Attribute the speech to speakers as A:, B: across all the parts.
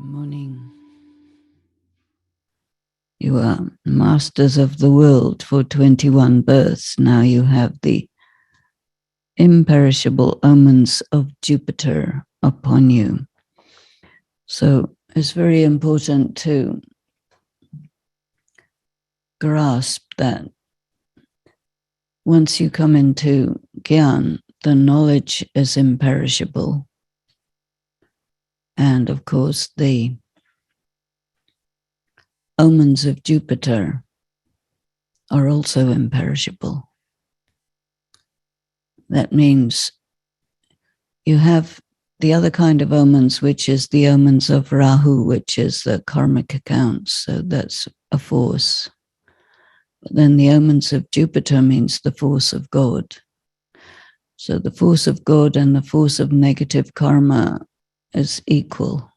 A: Morning. You are masters of the world for 21 births. Now you have the imperishable omens of Jupiter upon you. So it's very important to grasp that once you come into Gyan, the knowledge is imperishable. And of course, the omens of Jupiter are also imperishable. That means you have the other kind of omens, which is the omens of Rahu, which is the karmic accounts. So that's a force. But then the omens of Jupiter means the force of God. So the force of God and the force of negative karma is equal.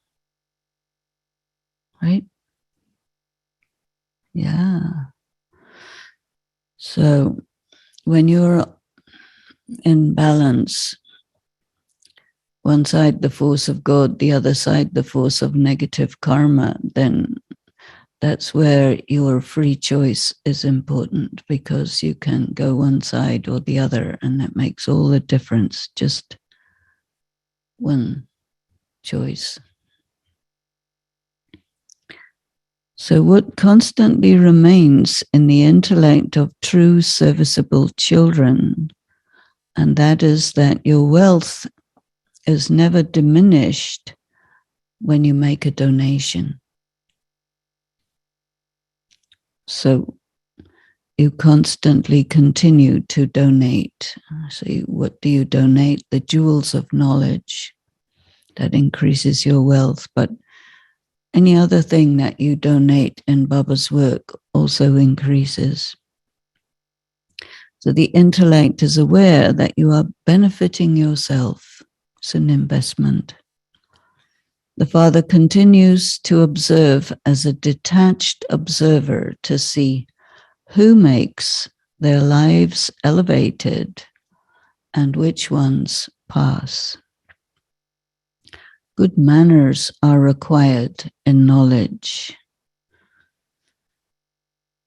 A: Right? Yeah. So when you're in balance, one side the force of God, the other side the force of negative karma, then that's where your free choice is important, because you can go one side or the other, and that makes all the difference. Just one choice. So what constantly remains in the intellect of true serviceable children, and that is that your wealth is never diminished when you make a donation. So you constantly continue to donate. So what do you donate? The jewels of knowledge. That increases your wealth. But any other thing that you donate in Baba's work also increases. So the intellect is aware that you are benefiting yourself. It's an investment. The Father continues to observe as a detached observer to see who makes their lives elevated and which ones pass. Good manners are required in knowledge.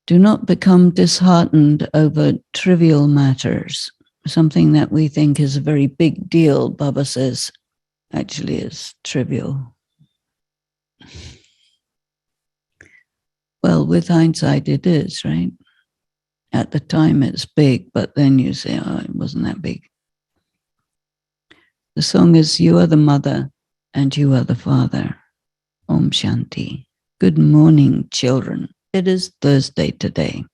A: Do not become disheartened over trivial matters. Something that we think is a very big deal, Baba says, actually is trivial. Well, with hindsight, it is, right? At the time, it's big, but then you say, oh, it wasn't that big. The song is, you are the mother and you are the father. Om Shanti. Good morning, children. It is Thursday today.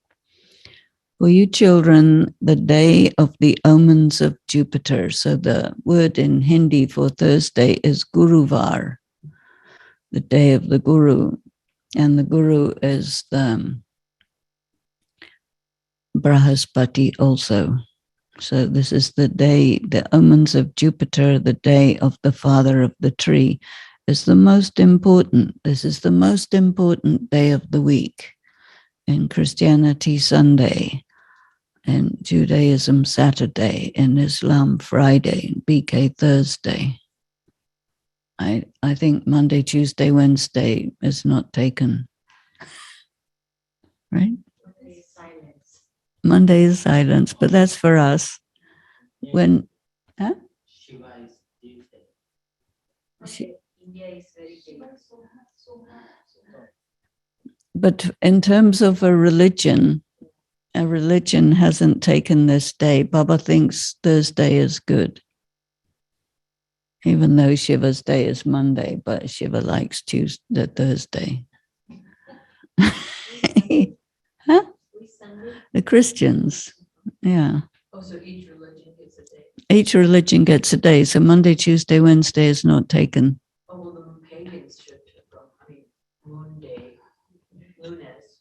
A: For you children, the day of the omens of Jupiter. So the word in Hindi for Thursday is Guruvar, the day of the Guru. And the Guru is the Brahaspati also. So this is the day, the omens of Jupiter, the day of the father of the tree, is the most important. This is the most important day of the week. In Christianity, Sunday. In Judaism, Saturday. In Islam, Friday. In BK, Thursday. I think Monday, Tuesday, Wednesday is not taken. Right? Monday is silence, but that's for us. Yeah. When, huh? Shiva is Tuesday. India is very famous. But in terms of a religion hasn't taken this day. Baba thinks Thursday is good. Even though Shiva's day is Monday, but Shiva likes Thursday. Huh? The Christians, yeah. Oh, so each religion gets a day. Each religion gets a day. So Monday, Tuesday, Wednesday is not taken. Oh, well, the pagans should have, Moon Day, Lunes.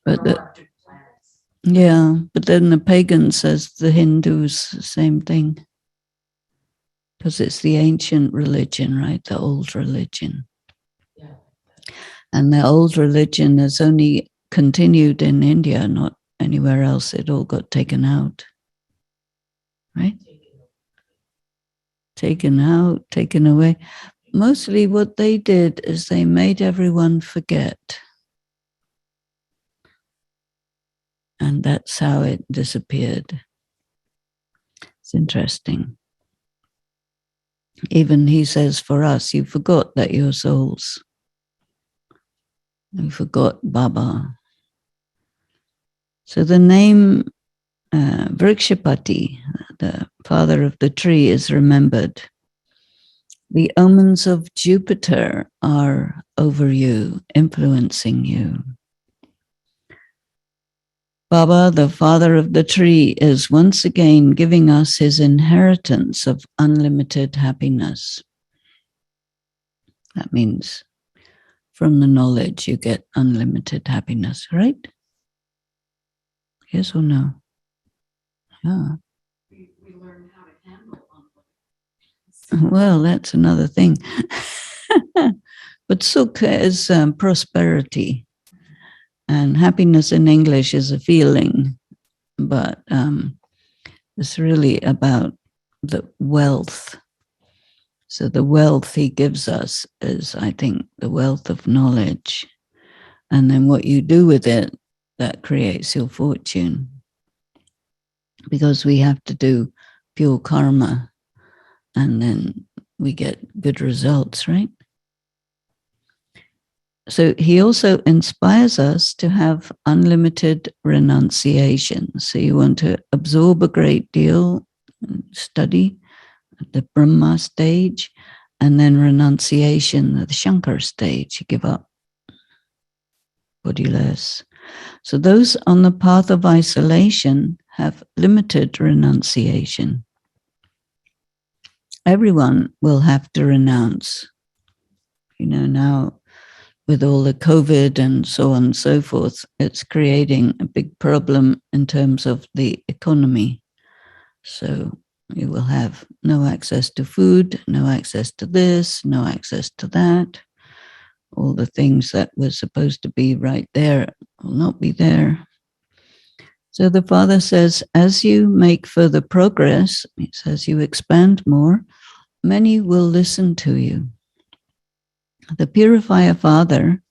A: But yeah, but then the pagan says the Hindus, the same thing. Because it's the ancient religion, right? The old religion. Yeah. And the old religion has only continued in India, not anywhere else. It all got taken out. Right? Taken out, taken away. mostly what they did is they made everyone forget. And that's how it disappeared. It's interesting. Even he says for us, you forgot that you're souls. You forgot Baba. So the name Vrikshapati, the father of the tree, is remembered. The omens of Jupiter are over you, influencing you. Baba, the father of the tree, is once again giving us his inheritance of unlimited happiness. That means from the knowledge you get unlimited happiness, right? Yes or no? Yeah.
B: We learn how to handle conflict.
A: Well, that's another thing. But sukha is prosperity. And happiness in English is a feeling. But it's really about the wealth. So the wealth he gives us is, I think, the wealth of knowledge. And then what you do with it, that creates your fortune. Because we have to do pure karma, and then we get good results, right? So he also inspires us to have unlimited renunciation. So you want to absorb a great deal, study at the Brahma stage, and then renunciation at the Shankar stage. You give up, body less. So those on the path of isolation have limited renunciation. Everyone will have to renounce. You know, now with all the COVID and so on and so forth, it's creating a big problem in terms of the economy. So you will have no access to food, no access to this, no access to that. All the things that were supposed to be right there will not be there. So the Father says, as you make further progress, he says you expand more, many will listen to you. The Purifier Father,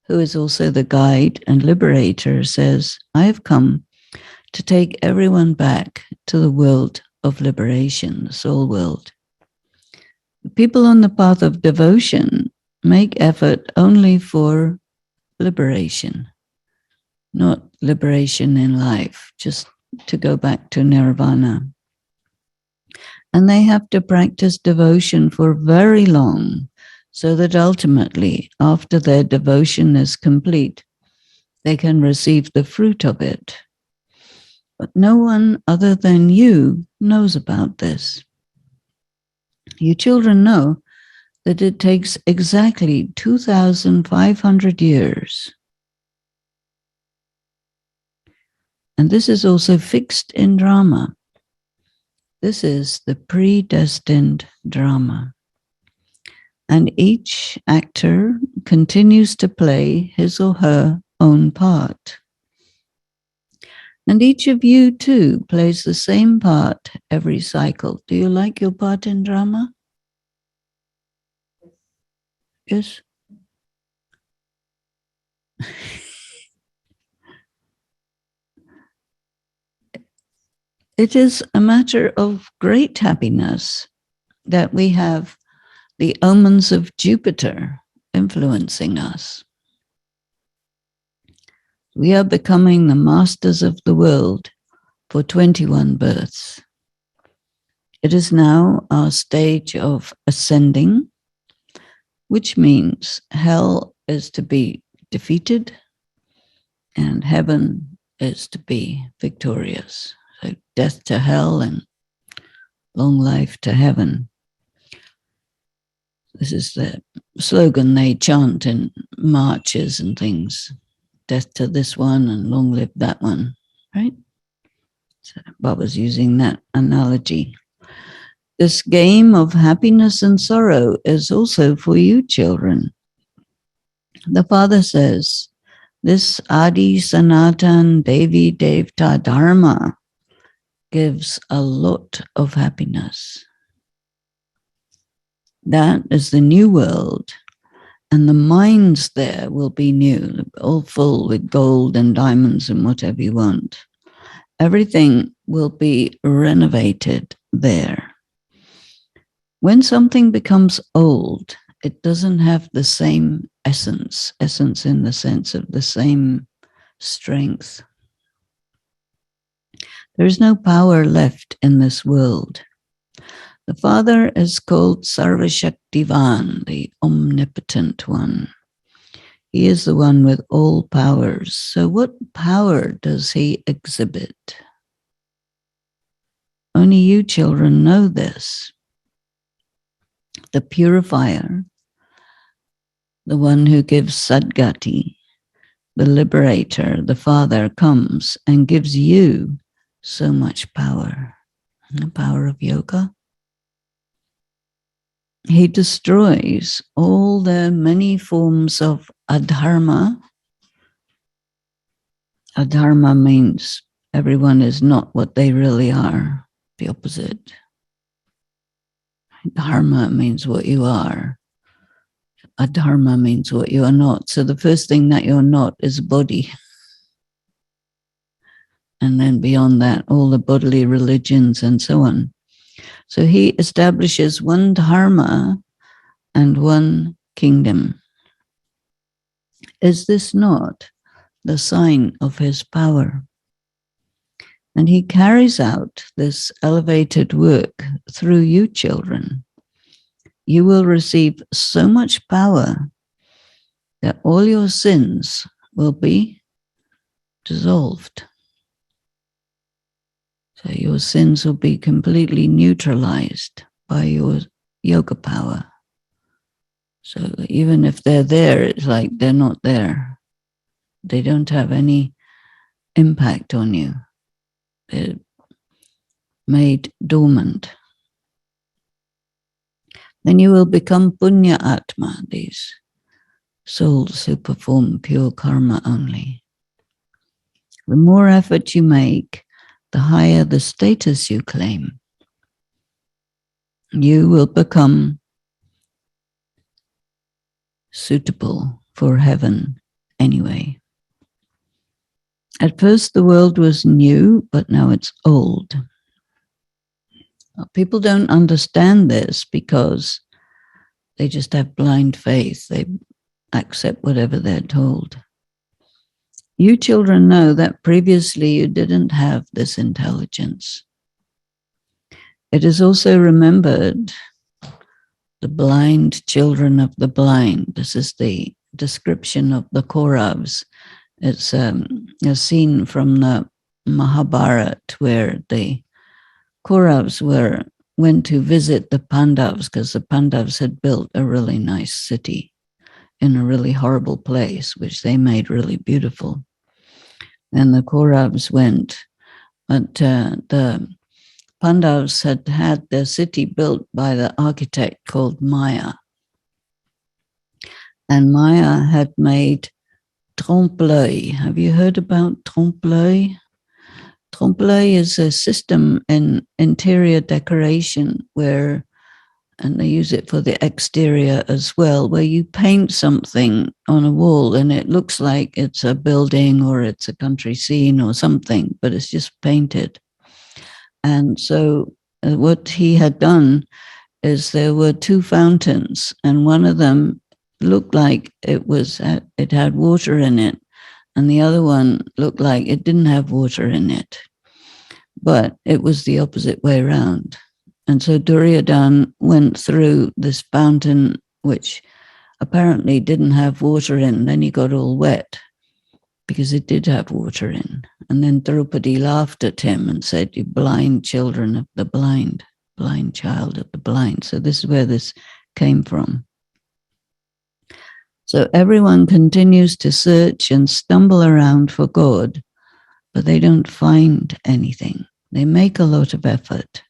A: who is also the guide and liberator, says, I have come to take everyone back to the world of liberation, the soul world. The people on the path of devotion make effort only for liberation, not liberation in life, just to go back to nirvana. And they have to practice devotion for very long, so that ultimately, after their devotion is complete, they can receive the fruit of it. But no one other than you knows about this. You children know that it takes exactly 2,500 years. And this is also fixed in drama. This is the predestined drama. And each actor continues to play his or her own part. And each of you, too, plays the same part every cycle. Do you like your part in drama? Yes? It is a matter of great happiness that we have the omens of Jupiter influencing us. We are becoming the masters of the world for 21 births. It is now our stage of ascending, which means hell is to be defeated and heaven is to be victorious. So death to hell and long life to heaven. This is the slogan they chant in marches and things. Death to this one and long live that one, right? So Baba's using that analogy. This game of happiness and sorrow is also for you children. The Father says, this Adi Sanatan Devi Devta Dharma gives a lot of happiness. That is the new world. And the mines there will be new, all full with gold and diamonds and whatever you want. Everything will be renovated there. When something becomes old, it doesn't have the same essence in the sense of the same strength. There is no power left in this world. The Father is called Sarvashaktivan, the omnipotent one. He is the one with all powers. So what power does he exhibit? Only you children know this. The purifier, the one who gives Sadgati, the liberator, the Father comes and gives you so much power. The power of yoga. He destroys all the many forms of adharma. Adharma means everyone is not what they really are, the opposite. Dharma means what you are. Adharma means what you are not. So the first thing that you're not is body. And then beyond that, all the bodily religions and so on. So he establishes one dharma and one kingdom. Is this not the sign of his power? And he carries out this elevated work through you children. You will receive so much power that all your sins will be dissolved. So your sins will be completely neutralized by your yoga power. So even if they're there, it's like they're not there. They don't have any impact on you. They're made dormant. Then you will become punya atma, these souls who perform pure karma only. The more effort you make, the higher the status you claim. You will become suitable for heaven anyway. At first the world was new, but now it's old. People don't understand this because they just have blind faith. They accept whatever they're told. You children know that previously you didn't have this intelligence. It is also remembered the blind children of the blind. This is the description of the Kauravas. It's a scene from the Mahabharata where the Kauravas went to visit the Pandavas because the Pandavas had built a really nice city in a really horrible place, which they made really beautiful. And the Kauravas went, but the Pandavas had had their city built by the architect called Maya. And Maya had made trompe-l'œil. Have you heard about trompe-l'œil? Trompe-l'œil is a system in interior decoration where, and they use it for the exterior as well, where you paint something on a wall and it looks like it's a building or it's a country scene or something, but it's just painted. And so what he had done is there were two fountains, and one of them looked like it had water in it, and the other one looked like it didn't have water in it. But it was the opposite way around. And so Duryodhana went through this fountain, which apparently didn't have water in. Then he got all wet because it did have water in. And then Draupadi laughed at him and said, "You blind children of the blind, blind child of the blind." So this is where this came from. So everyone continues to search and stumble around for God, but they don't find anything. They make a lot of effort.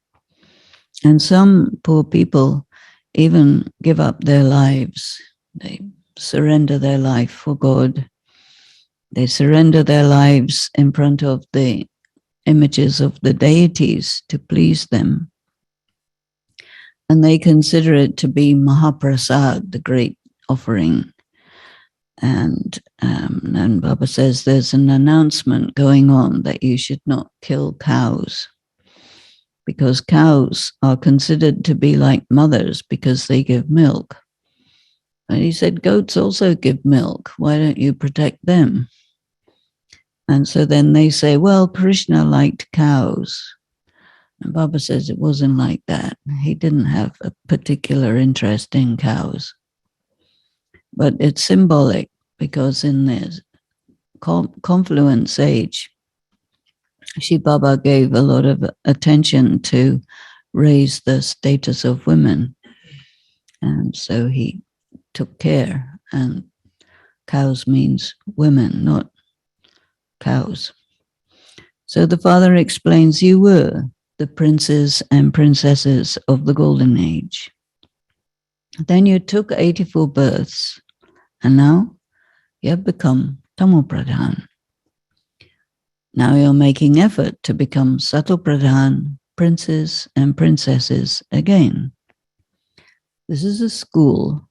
A: And some poor people even give up their lives. They surrender their life for God. They surrender their lives in front of the images of the deities to please them. And they consider it to be Mahaprasad, the great offering. And Baba says there's an announcement going on that you should not kill cows, because cows are considered to be like mothers because they give milk. And he said, goats also give milk. Why don't you protect them? And so then they say, well, Krishna liked cows. And Baba says it wasn't like that. He didn't have a particular interest in cows. But it's symbolic, because in this confluence age, Shri Baba gave a lot of attention to raise the status of women. And so he took care. And cows means women, not cows. So the father explains, you were the princes and princesses of the golden age. Then you took 84 births, and now you have become Tamo Pradhan. Now you're making effort to become Sato Pradhan, princes and princesses again. This is a school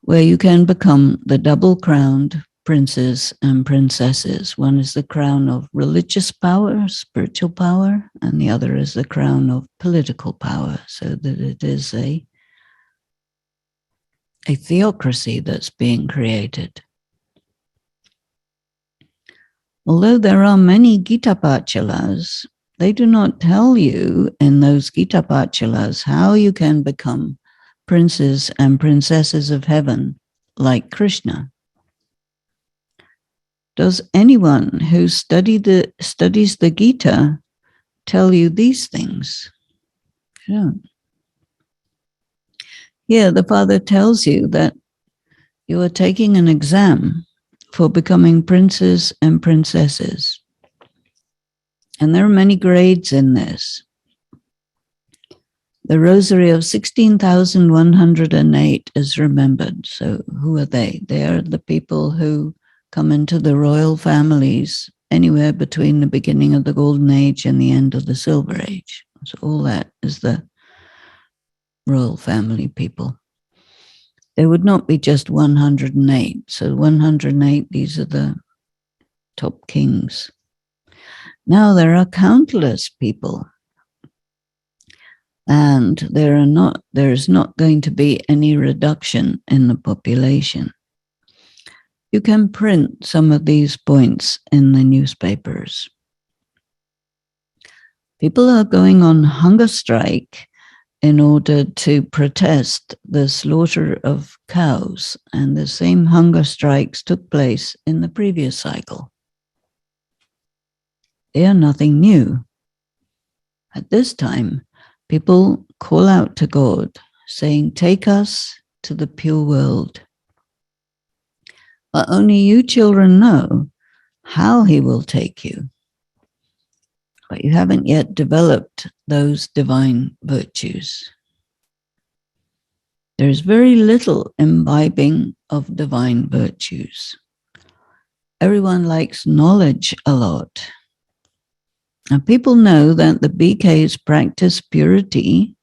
A: where you can become the double-crowned princes and princesses. One is the crown of religious power, spiritual power, and the other is the crown of political power, so that it is a theocracy that's being created. Although there are many Gita Pachalas, they do not tell you in those Gita Pachalas how you can become princes and princesses of heaven like Krishna. Does anyone who studies the Gita tell you these things? Yeah. Here, the father tells you that you are taking an exam for becoming princes and princesses. And there are many grades in this. The rosary of 16,108 is remembered. So who are they? They are the people who come into the royal families anywhere between the beginning of the Golden Age and the end of the Silver Age. So all that is the royal family people. There would not be just 108. So 108, these are the top kings. Now there are countless people, and there is not going to be any reduction in the population. You can print some of these points in the newspapers. People are going on hunger strike in order to protest the slaughter of cows, and the same hunger strikes took place in the previous cycle. They are nothing new. At this time, people call out to God, saying, take us to the pure world. But only you children know how he will take you. But you haven't yet developed those divine virtues. There is very little imbibing of divine virtues. Everyone likes knowledge a lot. And people know that the BKs practice purity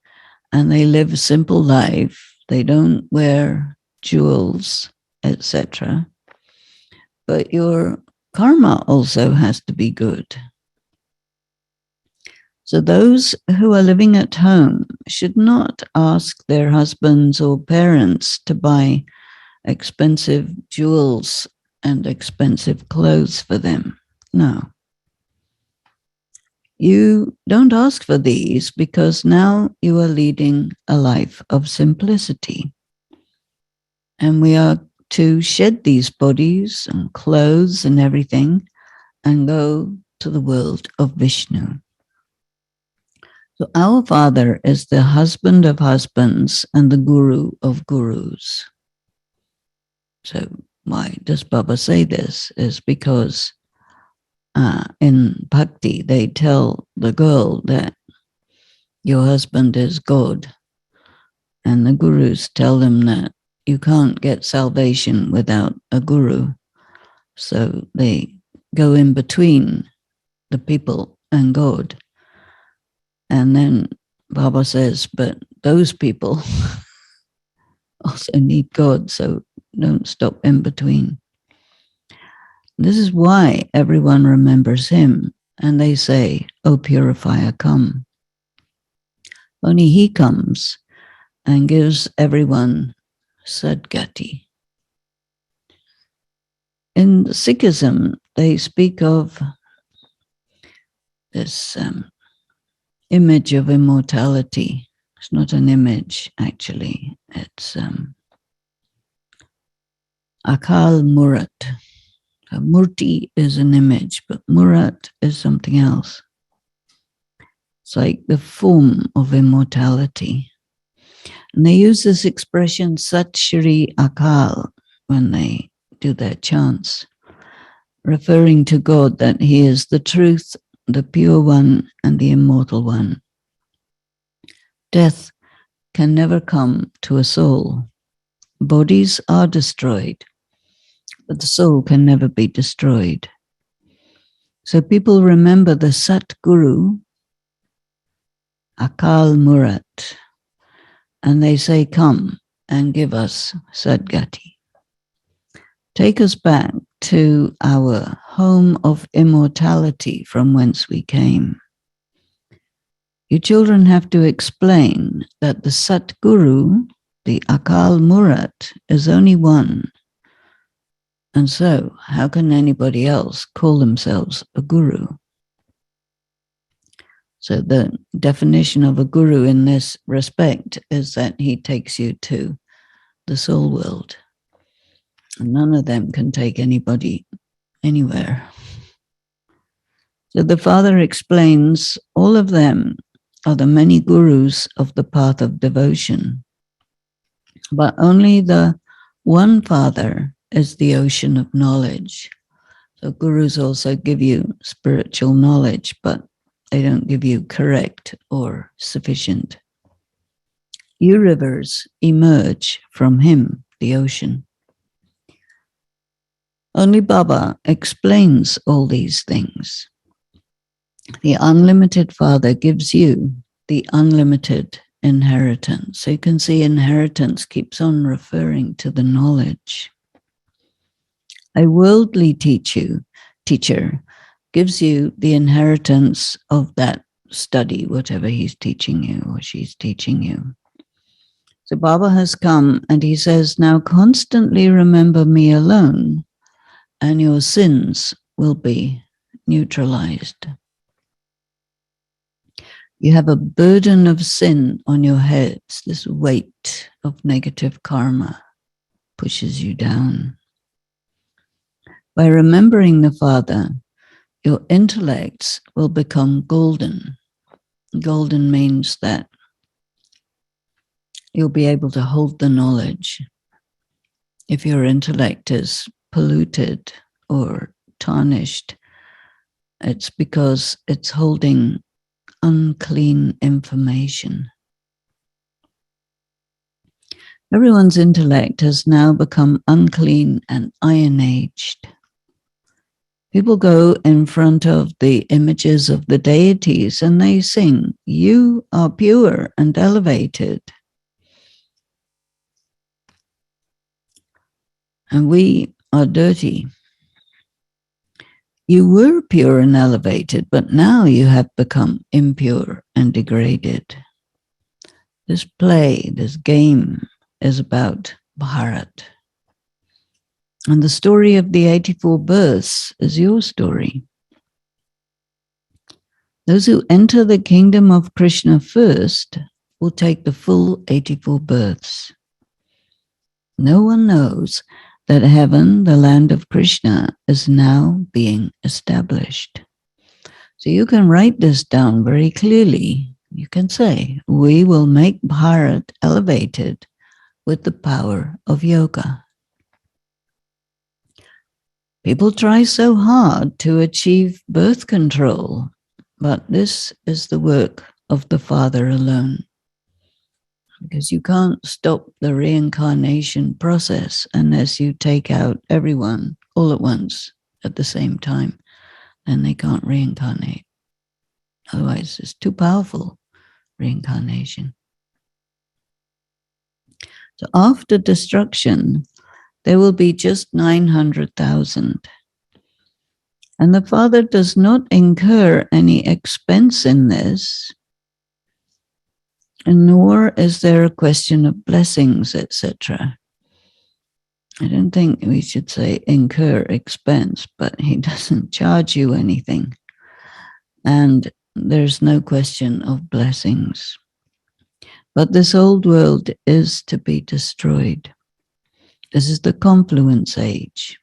A: and they live a simple life. They don't wear jewels, etc. But your karma also has to be good. So those who are living at home should not ask their husbands or parents to buy expensive jewels and expensive clothes for them. No. You don't ask for these because now you are leading a life of simplicity. And we are to shed these bodies and clothes and everything and go to the world of Vishnu. So our Father is the husband of husbands and the guru of gurus. So why does Baba say this? Is because in Bhakti, they tell the girl that your husband is God. And the gurus tell them that you can't get salvation without a guru. So they go in between the people and God. And then Baba says, but those people also need God, so don't stop in between. This is why everyone remembers him, and they say, "O purifier, come." Only he comes and gives everyone sadgati. In Sikhism, they speak of this image of immortality. It's not an image, actually. It's Akal Murat. A murti is an image, but Murat is something else. It's like the form of immortality. And they use this expression Sat Shri Akal when they do their chants, referring to God, that he is the truth, the pure one, and the immortal one. Death can never come to a soul. Bodies are destroyed, but the soul can never be destroyed. So people remember the Sat Guru, Akal Murat, and they say, "Come and give us Sadgati. Take us back to our home of immortality from whence we came." You children have to explain that the Sat Guru, the Akal Murat, is only one. And so, how can anybody else call themselves a guru? So the definition of a guru in this respect is that he takes you to the soul world. And none of them can take anybody anywhere. So the Father explains all of them are the many gurus of the path of devotion. But only the one Father is the ocean of knowledge. So gurus also give you spiritual knowledge, but they don't give you correct or sufficient. You rivers emerge from him, the ocean. Only Baba explains all these things. The unlimited Father gives you the unlimited inheritance. So you can see inheritance keeps on referring to the knowledge. A worldly teacher gives you the inheritance of that study, whatever he's teaching you or she's teaching you. So Baba has come and he says, now constantly remember me alone and your sins will be neutralized. You have a burden of sin on your heads. This weight of negative karma pushes you down. By remembering the Father, your intellects will become golden. Golden means that you'll be able to hold the knowledge. If your intellect is polluted or tarnished, it's because it's holding unclean information. Everyone's intellect has now become unclean and iron-aged. People go in front of the images of the deities and they sing, "You are pure and elevated." And we are dirty. You were pure and elevated, but now you have become impure and degraded. This play, this game is about Bharat. And the story of the 84 births is your story. Those who enter the kingdom of Krishna first will take the full 84 births. No one knows that heaven, the land of Krishna, is now being established. So you can write this down very clearly. You can say, we will make Bharat elevated with the power of yoga. People try so hard to achieve birth control, but this is the work of the Father alone. Because you can't stop the reincarnation process unless you take out everyone all at once at the same time, then they can't reincarnate. Otherwise, it's too powerful, reincarnation. So after destruction, there will be just 900,000. And the Father does not incur any expense in this, and nor is there a question of blessings, etc. I don't think we should say incur expense, but he doesn't charge you anything. And there's no question of blessings. But this old world is to be destroyed. This is the confluence age.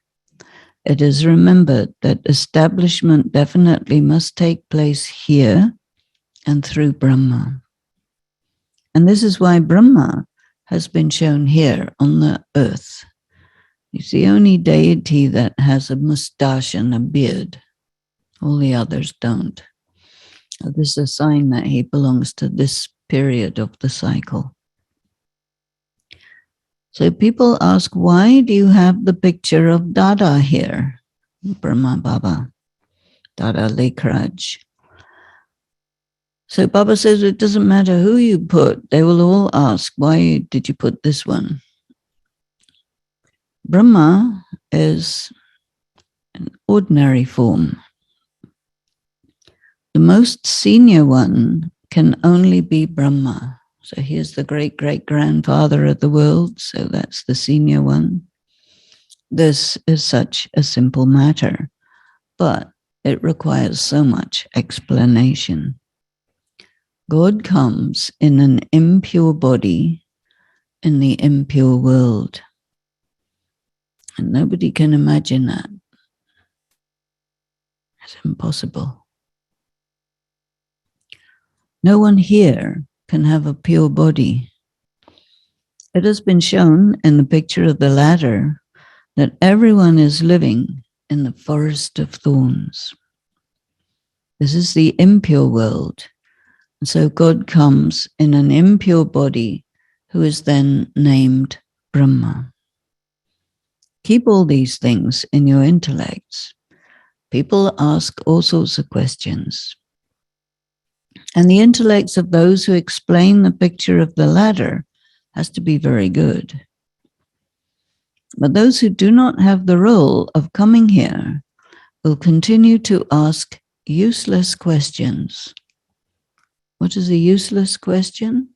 A: It is remembered that establishment definitely must take place here and through Brahma. And this is why Brahma has been shown here on the earth. He's the only deity that has a mustache and a beard. All the others don't. This is a sign that he belongs to this period of the cycle. So people ask, why do you have the picture of Dada here? Brahma Baba, Dada Lekraj. So Baba says it doesn't matter who you put, they will all ask, why did you put this one? Brahma is an ordinary form. The most senior one can only be Brahma. So he is the great-great-grandfather of the world, so that's the senior one. This is such a simple matter, but it requires so much explanation. God comes in an impure body in the impure world. And nobody can imagine that. It's impossible. No one here can have a pure body. It has been shown in the picture of the ladder that everyone is living in the forest of thorns. This is the impure world. And so God comes in an impure body who is then named Brahma. Keep all these things in your intellects. People ask all sorts of questions. And the intellects of those who explain the picture of the ladder has to be very good. But those who do not have the role of coming here will continue to ask useless questions. What is a useless question?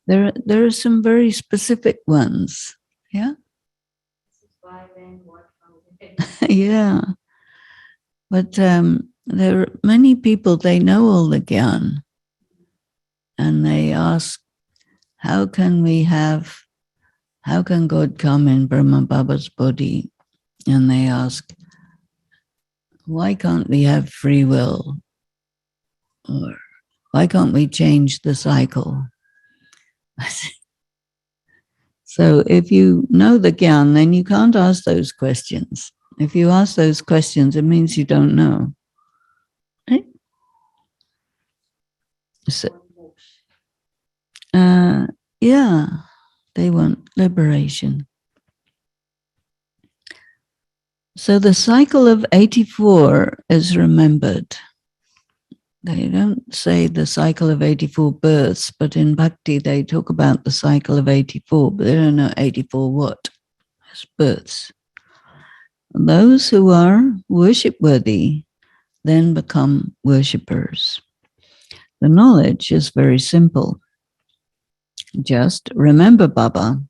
A: There are some very specific ones. Yeah? Yeah. But there are many people, they know all the Gyan. And they ask, how can God come in Brahma Baba's body? And they ask, why can't we have free will? Or why can't we change the cycle? So if you know the Gyan, then you can't ask those questions. If you ask those questions, it means you don't know. Right? So, yeah, they want liberation. So the cycle of 84 is remembered. They don't say the cycle of 84 births, but in Bhakti they talk about the cycle of 84, but they don't know 84 what? It's births. Those who are worship-worthy then become worshippers. The knowledge is very simple. Just remember Baba,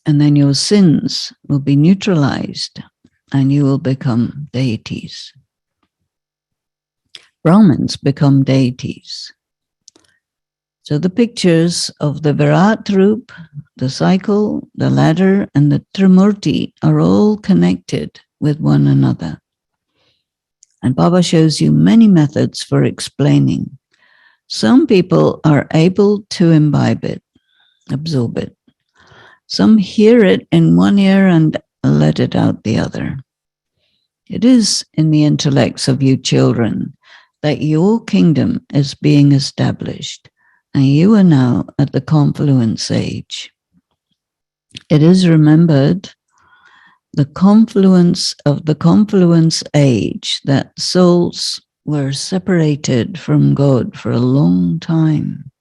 A: and then your sins will be neutralized, and you will become deities. Brahmins become deities. So the pictures of the Virat Roop, the cycle, the ladder, and the Trimurti are all connected with one another. And Baba shows you many methods for explaining. Some people are able to imbibe it, absorb it. Some hear it in one ear and let it out the other. It is in the intellects of you children that your kingdom is being established, and you are now at the confluence age. It is remembered the confluence of the confluence age that souls were separated from God for a long time.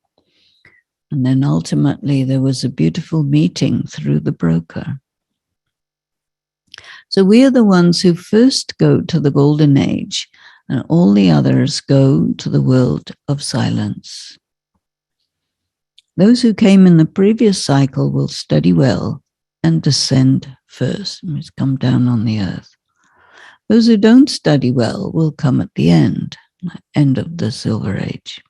A: And then ultimately there was a beautiful meeting through the broker. So we are the ones who first go to the golden age, and all the others go to the world of silence. Those who came in the previous cycle will study well and descend first, come down on the earth. Those who don't study well will come at the end of the Silver Age.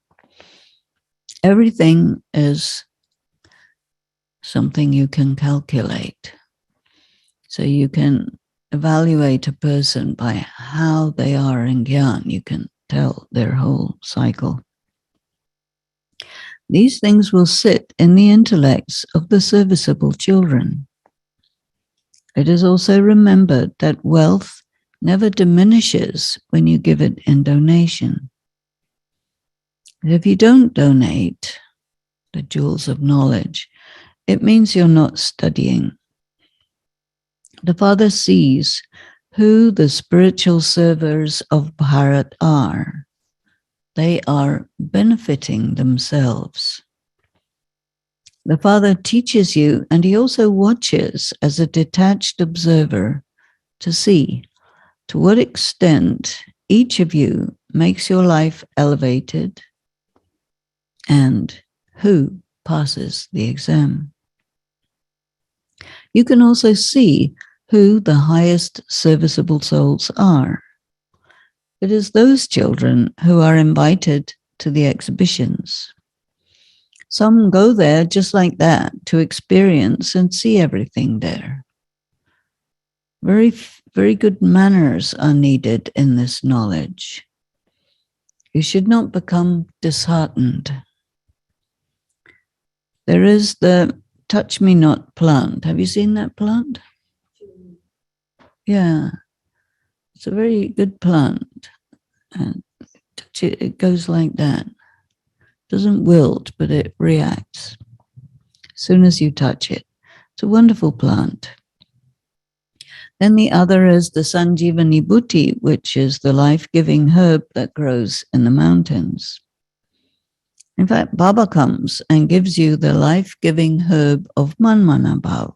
A: Everything is something you can calculate. So you can evaluate a person by how they are in Gyan. You can tell their whole cycle. These things will sit in the intellects of the serviceable children. It is also remembered that wealth never diminishes when you give it in donation. If you don't donate the jewels of knowledge, it means you're not studying. The Father sees who the spiritual servers of Bharat are. They are benefiting themselves. The Father teaches you, and he also watches as a detached observer to see to what extent each of you makes your life elevated and who passes the exam. You can also see who the highest serviceable souls are. It is those children who are invited to the exhibitions. Some go there just like that to experience and see everything there. Very, very good manners are needed in this knowledge. You should not become disheartened. There is the touch me not plant. Have you seen that plant? Yeah. It's a very good plant. And touch it, it goes like that. Doesn't wilt, but it reacts as soon as you touch it. It's a wonderful plant. Then the other is the Sanjivani Bhuti, which is the life-giving herb that grows in the mountains. In fact, Baba comes and gives you the life-giving herb of Manmanabhav.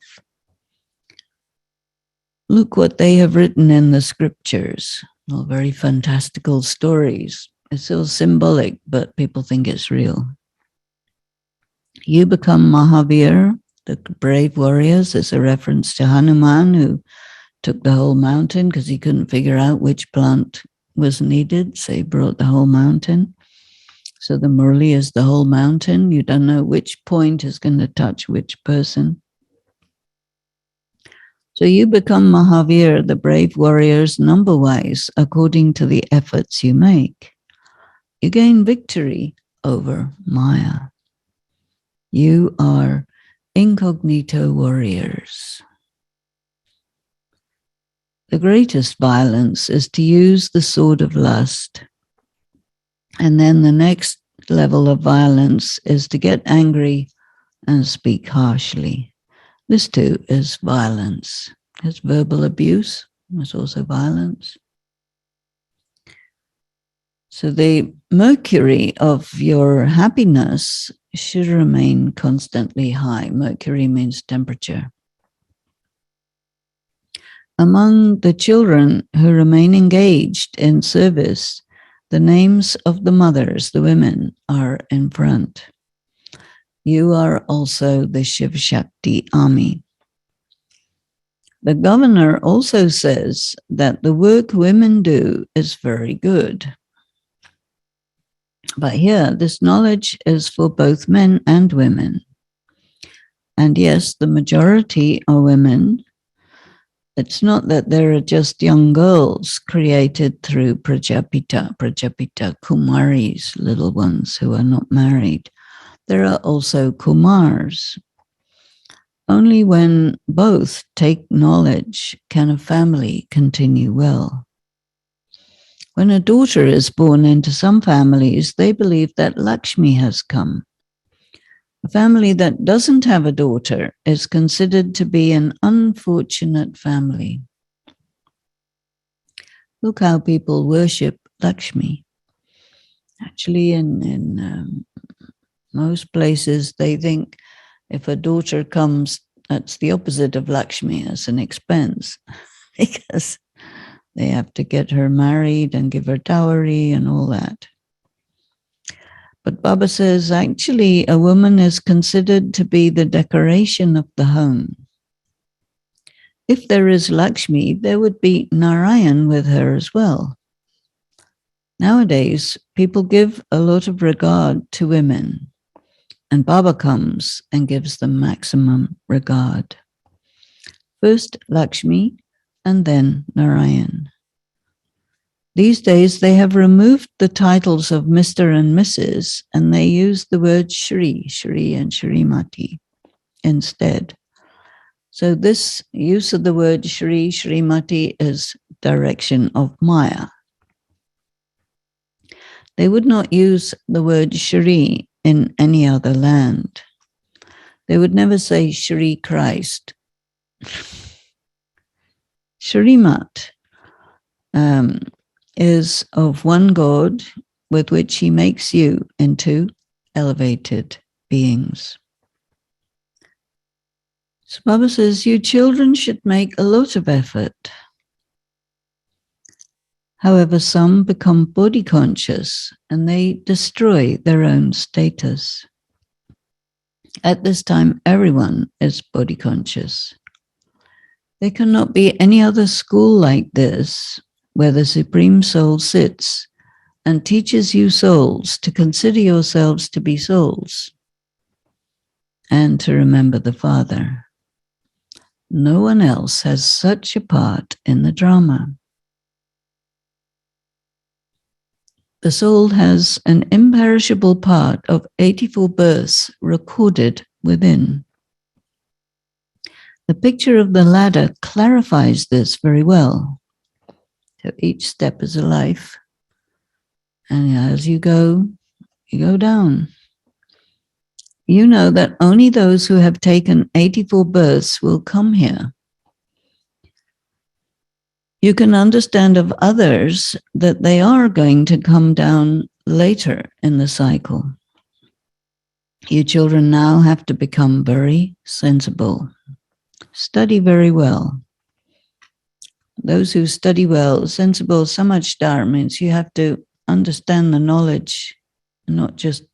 A: Look what they have written in the scriptures. All very fantastical stories. It's so symbolic, but people think it's real. You become Mahavir, the brave warriors. It's a reference to Hanuman, who took the whole mountain because he couldn't figure out which plant was needed. So he brought the whole mountain. So the murli is the whole mountain. You don't know which point is going to touch which person. So you become Mahavir, the brave warriors, number-wise, according to the efforts you make. You gain victory over Maya. You are incognito warriors. The greatest violence is to use the sword of lust. And then the next level of violence is to get angry and speak harshly. This too is violence. It's verbal abuse. It's also violence. So the mercury of your happiness should remain constantly high. Mercury means temperature. Among the children who remain engaged in service, the names of the mothers, the women, are in front. You are also the Shiv Shakti army. The governor also says that the work women do is very good. But here, this knowledge is for both men and women. And yes, the majority are women. It's not that there are just young girls created through Prajapita Kumaris, little ones who are not married. There are also Kumars. Only when both take knowledge can a family continue well. When a daughter is born into some families, they believe that Lakshmi has come. A family that doesn't have a daughter is considered to be an unfortunate family. Look how people worship Lakshmi. Actually, in Most places they think if a daughter comes, that's the opposite of Lakshmi, as an expense, because they have to get her married and give her dowry and all that. But Baba says actually a woman is considered to be the decoration of the home. If there is Lakshmi, there would be Narayan with her as well. Nowadays, people give a lot of regard to women, and Baba comes and gives them maximum regard. First Lakshmi, and then Narayan. These days, they have removed the titles of Mr. and Mrs., and they use the word Shri, Shri and Shrimati instead. So this use of the word Shri, Shrimati is direction of Maya. They would not use the word Shri in any other land. They would never say Shri Christ. Shrimat is of one God with which he makes you into elevated beings. So Baba says, you children should make a lot of effort. However, some become body conscious and they destroy their own status. At this time, everyone is body conscious. There cannot be any other school like this where the Supreme Soul sits and teaches you souls to consider yourselves to be souls and to remember the Father. No one else has such a part in the drama. The soul has an imperishable part of 84 births recorded within. The picture of the ladder clarifies this very well. So each step is a life, and as you go down. You know that only those who have taken 84 births will come here. You can understand of others that they are going to come down later in the cycle. You children now have to become very sensible. Study very well. Those who study well, sensible, samadhar means you have to understand the knowledge, not just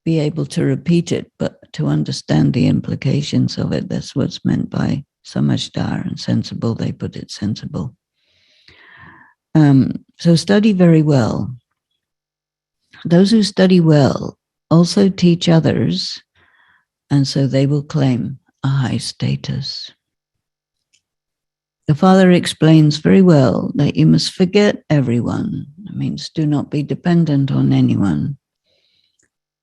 A: be able to repeat it, but to understand the implications of it. That's what's meant by samadhar, and sensible, they put it sensible. So study very well. Those who study well also teach others, and so they will claim a high status. The Father explains very well that you must forget everyone. It means do not be dependent on anyone,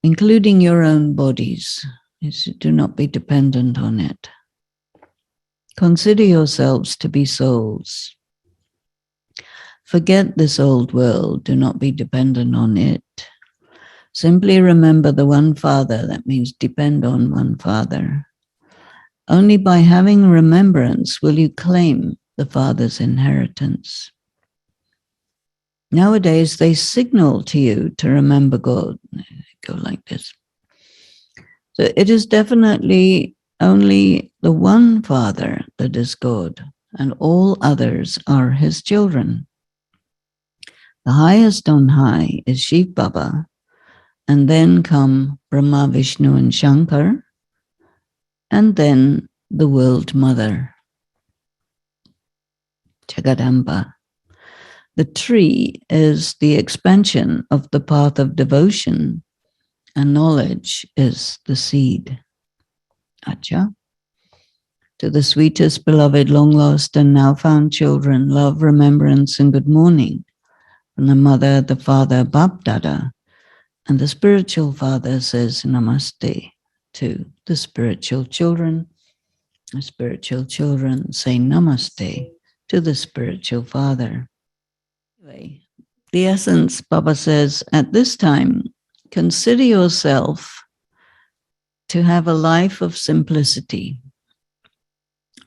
A: including your own bodies. Do not be dependent on it. Consider yourselves to be souls. Forget this old world. Do not be dependent on it. Simply remember the one Father. That means depend on one Father. Only by having remembrance will you claim the Father's inheritance. Nowadays, they signal to you to remember God. They go like this. So it is definitely only the one Father that is God, and all others are his children. The highest on high is Shiv Baba, and then come Brahma, Vishnu, and Shankar, and then the World Mother, Jagadamba. The tree is the expansion of the path of devotion, and knowledge is the seed. Acha. To the sweetest, beloved, long lost, and now found children, love, remembrance, and good morning from the mother, the father, Bap Dada, and the spiritual father says namaste to the spiritual children. The spiritual children say namaste to the spiritual father. Anyway, the essence, Baba says, at this time, consider yourself to have a life of simplicity.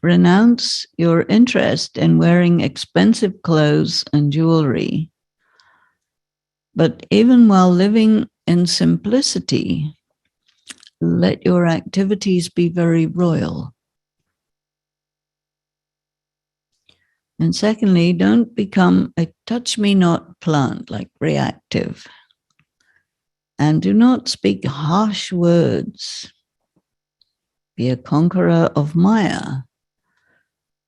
A: Renounce your interest in wearing expensive clothes and jewelry. But even while living in simplicity, let your activities be very royal. And secondly, don't become a touch-me-not plant, like reactive. And do not speak harsh words. Be a conqueror of Maya,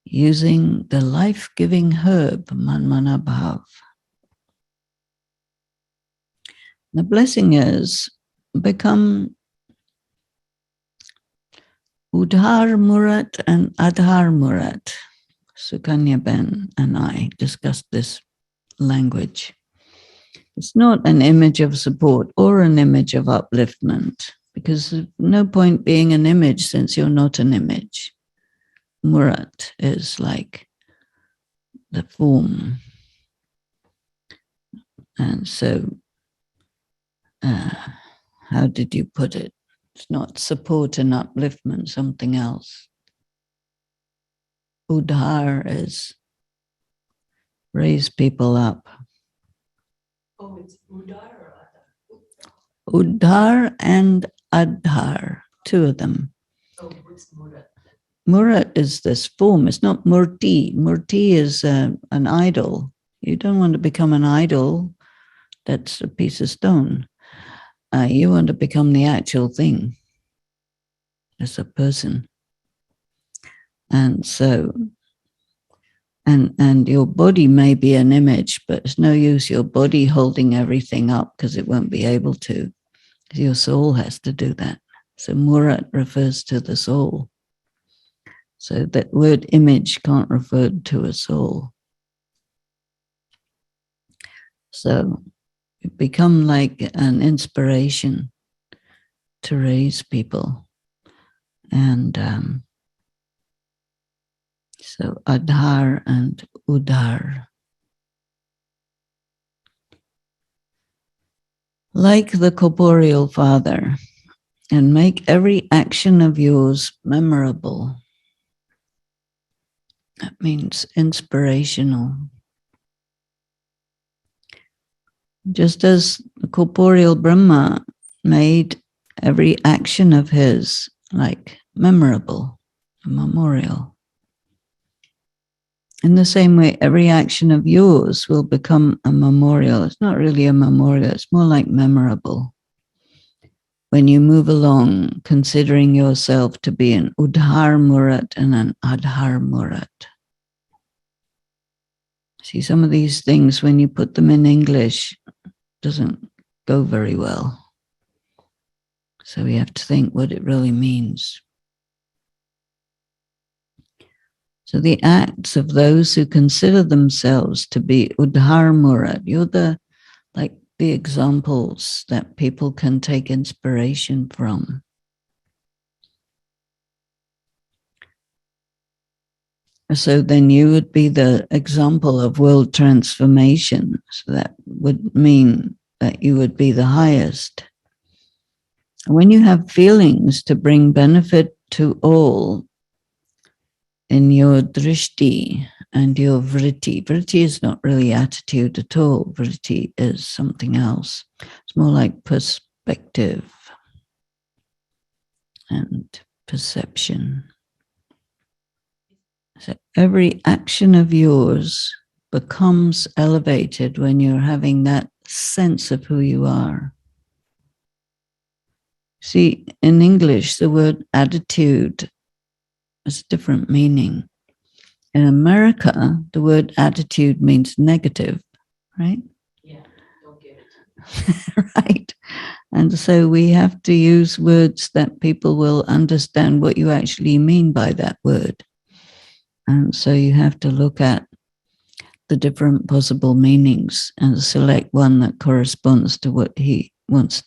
A: using the life-giving herb, Manmana Bhav. The blessing is, become Udhar Murat and Adhar Murat. Sukanya Ben and I discussed this language. It's not an image of support or an image of upliftment, because there's no point being an image since you're not an image. Murat is like the form. And so, how did you put it? It's not support and upliftment, something else. Udhar is raise people up.
B: Oh, it's Udar or Adar?
A: Udhar and Adhar, two of them.
B: Oh, what's Murat?
A: Murat is this form. It's not murti. Murti is an idol. You don't want to become an idol. That's a piece of stone. You want to become the actual thing as a person. And so, and your body may be an image, but it's no use your body holding everything up because it won't be able to. Your soul has to do that. So Murat refers to the soul. So that word image can't refer to a soul. So you become like an inspiration to raise people. And so Adhar and Udar. Like the corporeal father, and make every action of yours memorable. That means inspirational. Just as the corporeal Brahma made every action of his like memorable, a memorial. In the same way, every action of yours will become a memorial. It's not really a memorial, it's more like memorable. When you move along, considering yourself to be an Udhar Murat and an Adhar Murat. See, some of these things, when you put them in English, doesn't go very well. So we have to think what it really means. So the acts of those who consider themselves to be Udhar Murat, you're the examples that people can take inspiration from. So then you would be the example of world transformation. So that would mean that you would be the highest. When you have feelings to bring benefit to all in your drishti and your vritti. Vritti is not really attitude at all. Vritti is something else. It's more like perspective and perception. So every action of yours becomes elevated when you're having that sense of who you are. See, in English, the word attitude has a different meaning. In America, the word attitude means negative, right?
B: Yeah, don't get it.
A: Right. And so we have to use words that people will understand what you actually mean by that word. And so you have to look at the different possible meanings and select one that corresponds to what he wants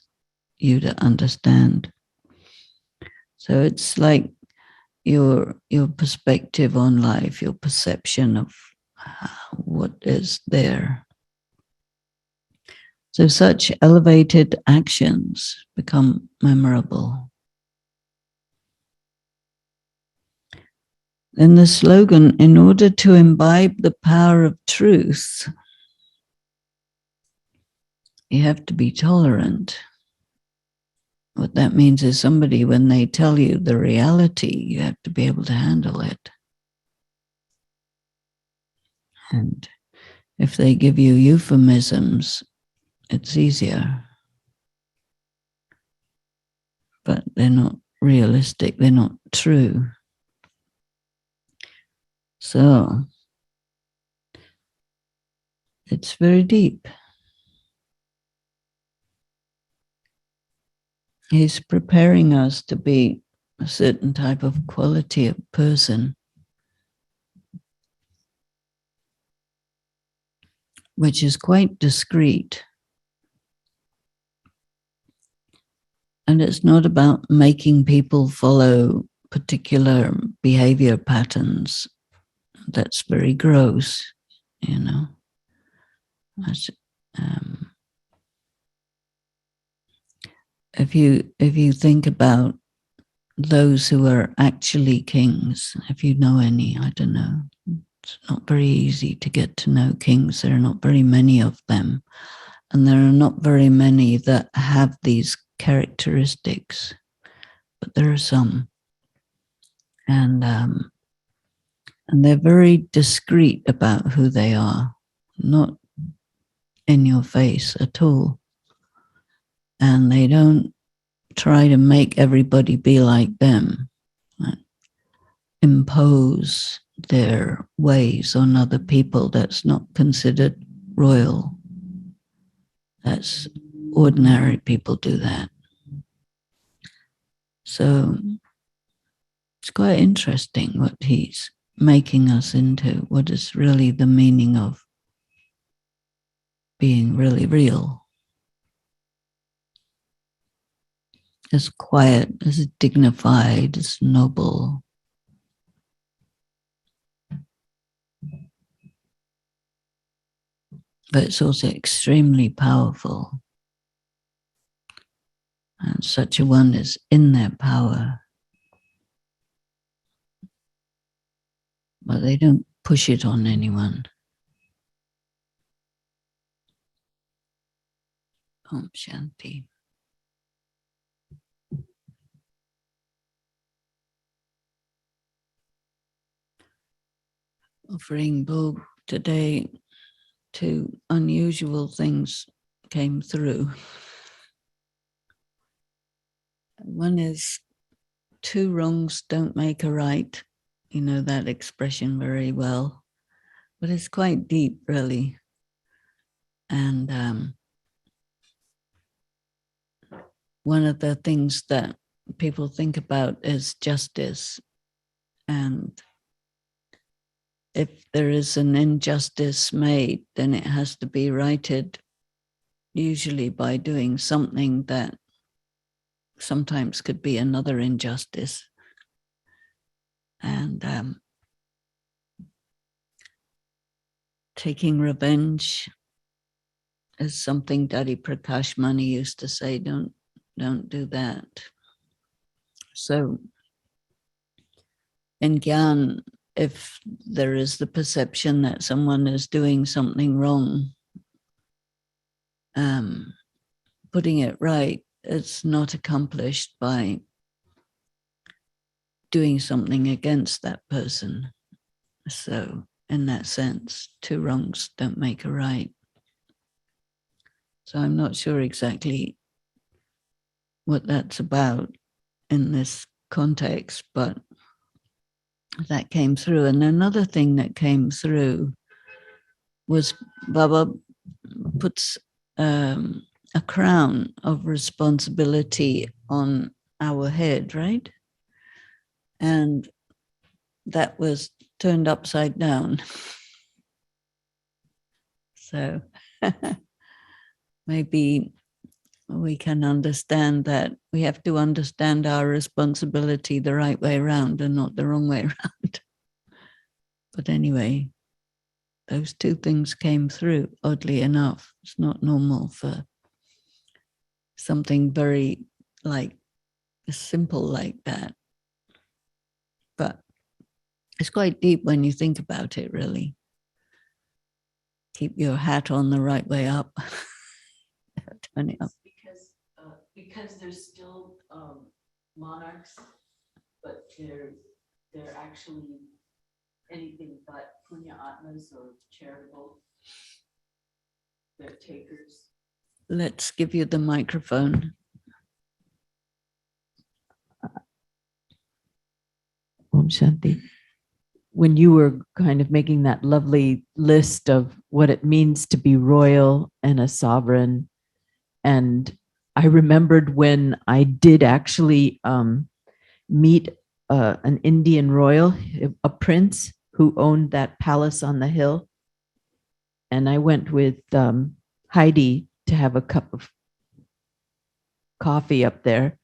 A: you to understand. So it's like your perspective on life, your perception of what is there. So such elevated actions become memorable. Then the slogan, in order to imbibe the power of truth, you have to be tolerant. what that means is somebody, when they tell you the reality, you have to be able to handle it. And if they give you euphemisms, it's easier. But they're not realistic, they're not true. So it's very deep. He's preparing us to be a certain type of quality of person, which is quite discreet. And it's not about making people follow particular behavior patterns. That's very gross, you know. That's, if you think about those who are actually kings, if you know any, I don't know, it's not very easy to get to know kings. There are not very many of them, and there are not very many that have these characteristics, but there are some, and they're very discreet about who they are, not in your face at all, and they don't try to make everybody be like them, impose their ways on other people. That's not considered royal. That's ordinary people do that. So it's quite interesting what he's making us into, what is really the meaning of being really real. As quiet, as dignified, as noble. But it's also extremely powerful. And such a one is in their power. But they don't push it on anyone. Om Shanti. Offering Bhog today, two unusual things came through. One is, two wrongs don't make a right. You know that expression very well, but it's quite deep, really. And one of the things that people think about is justice. And if there is an injustice made, then it has to be righted, usually by doing something that sometimes could be another injustice. And taking revenge is something Daddy Prakash Mani used to say, don't do that. So in Gyan, if there is the perception that someone is doing something wrong, putting it right, it's not accomplished by doing something against that person. So in that sense, two wrongs don't make a right. So I'm not sure exactly what that's about in this context, but that came through. And another thing that came through was Baba puts a crown of responsibility on our head, right? And that was turned upside down. So maybe we can understand that we have to understand our responsibility the right way around and not the wrong way around. But anyway, those two things came through, oddly enough. It's not normal for something very like simple like that. But it's quite deep when you think about it, really. Keep your hat on the right way up. Turn it up.
B: Because because there's still monarchs, but they're actually anything but punya atmas or charitable. They're takers.
A: Let's give you the microphone.
C: Om Shanti. When you were kind of making that lovely list of what it means to be royal and a sovereign, and I remembered when I did actually meet an Indian royal, a prince who owned that palace on the hill. And I went with Heidi to have a cup of coffee up there.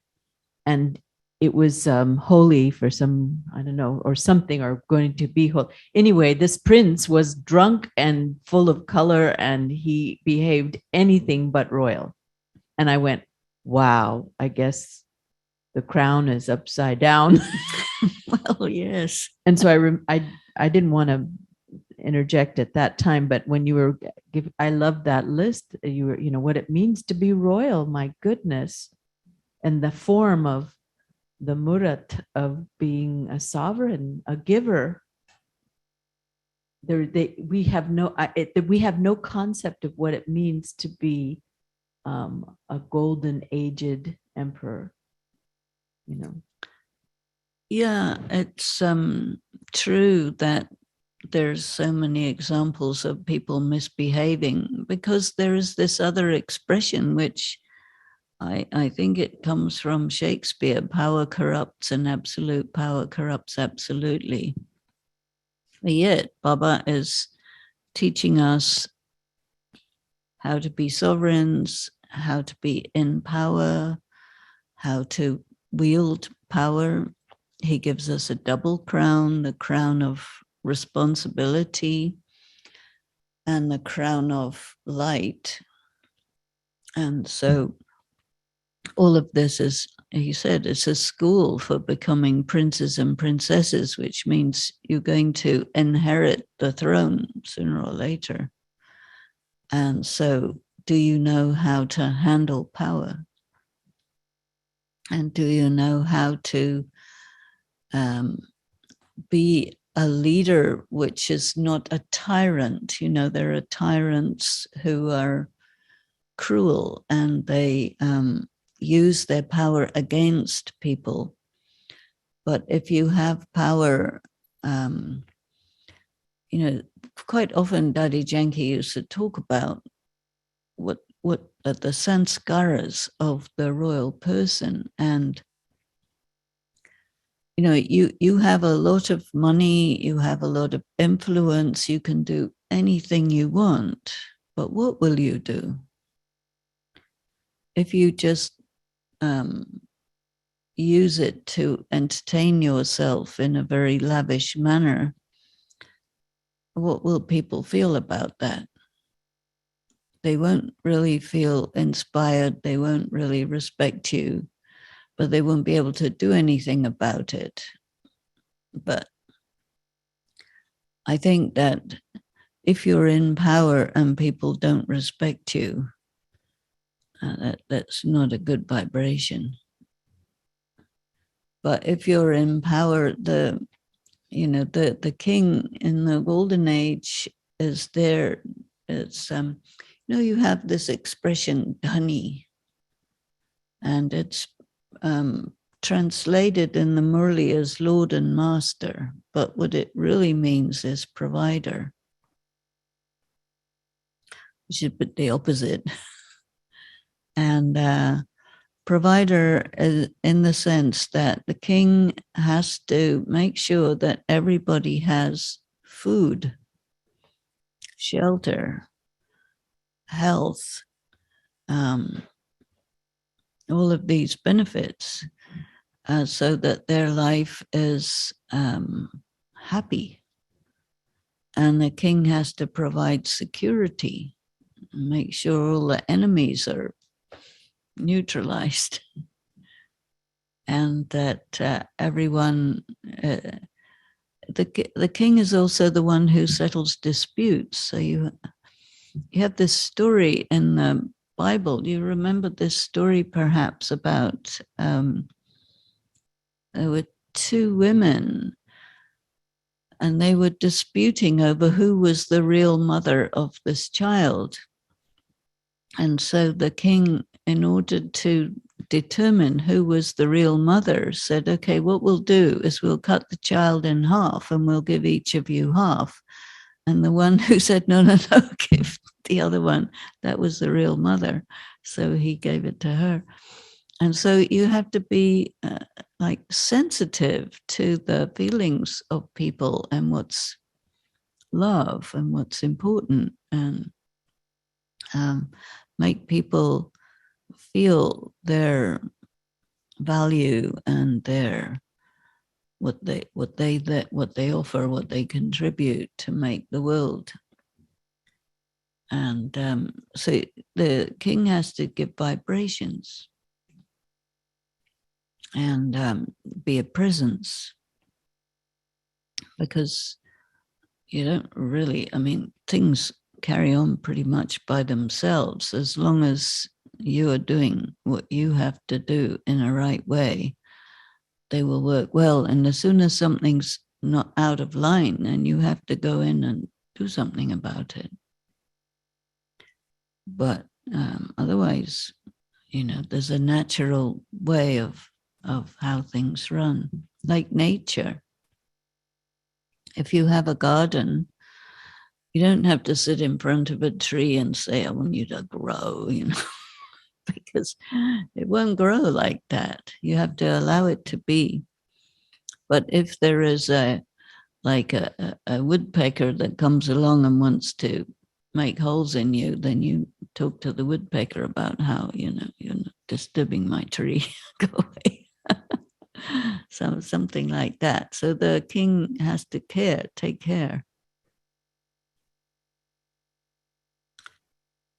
C: And it was holy for some, I don't know, or something, or going to be holy. Anyway, this prince was drunk and full of color, and he behaved anything but royal. And I went, wow, I guess the crown is upside down.
A: Well, yes.
C: And so I didn't want to interject at that time, but when you were I love that list. You were, what it means to be royal, my goodness. And the form of the murat of being a sovereign, a giver. We have no concept of what it means to be a golden aged emperor.
A: Yeah, it's true that there's so many examples of people misbehaving, because there is this other expression which I think it comes from Shakespeare: power corrupts and absolute power corrupts absolutely. Yet Baba is teaching us how to be sovereigns, how to be in power, how to wield power. He gives us a double crown, the crown of responsibility and the crown of light. And so all of this is, he said, it's a school for becoming princes and princesses, which means you're going to inherit the throne sooner or later. And so, do you know how to handle power? And do you know how to be a leader which is not a tyrant? There are tyrants who are cruel and they use their power against people. But if you have power, quite often Daddy Janki used to talk about what the sanskaras of the royal person. And you have a lot of money, you have a lot of influence, you can do anything you want, but what will you do if you just use it to entertain yourself in a very lavish manner? What will people feel about that? They won't really feel inspired, they won't really respect you, but they won't be able to do anything about it. But I think that if you're in power and people don't respect you, that's not a good vibration. But if you're in power, the king in the golden age is there. It's you have this expression dhani, and it's translated in the murli as Lord and Master, but what it really means is provider, which is the opposite. And provider in the sense that the king has to make sure that everybody has food, shelter, health, all of these benefits, so that their life is happy. And the king has to provide security, make sure all the enemies are neutralized, and that everyone, the king is also the one who settles disputes. So you have this story in the Bible. You remember this story perhaps about there were two women and they were disputing over who was the real mother of this child. And so the king, in order to determine who was the real mother, said, okay, what we'll do is we'll cut the child in half and we'll give each of you half. And the one who said, no, give the other one, that was the real mother. So he gave it to her. And so you have to be like sensitive to the feelings of people and what's love and what's important, and make people feel their value and their what they offer, what they contribute to make the world. And so the king has to give vibrations and be a presence, because you don't really, I mean, things carry on pretty much by themselves as long as you are doing what you have to do in a right way. They will work well. And as soon as something's not out of line, then you have to go in and do something about it. But otherwise, there's a natural way of how things run, like nature. If you have a garden, you don't have to sit in front of a tree and say, I want you to grow, because it won't grow like that. You have to allow it to be. But if there is a woodpecker that comes along and wants to make holes in you, then you talk to the woodpecker about how, you're not disturbing my tree, go away. So something like that. So the king has to take care.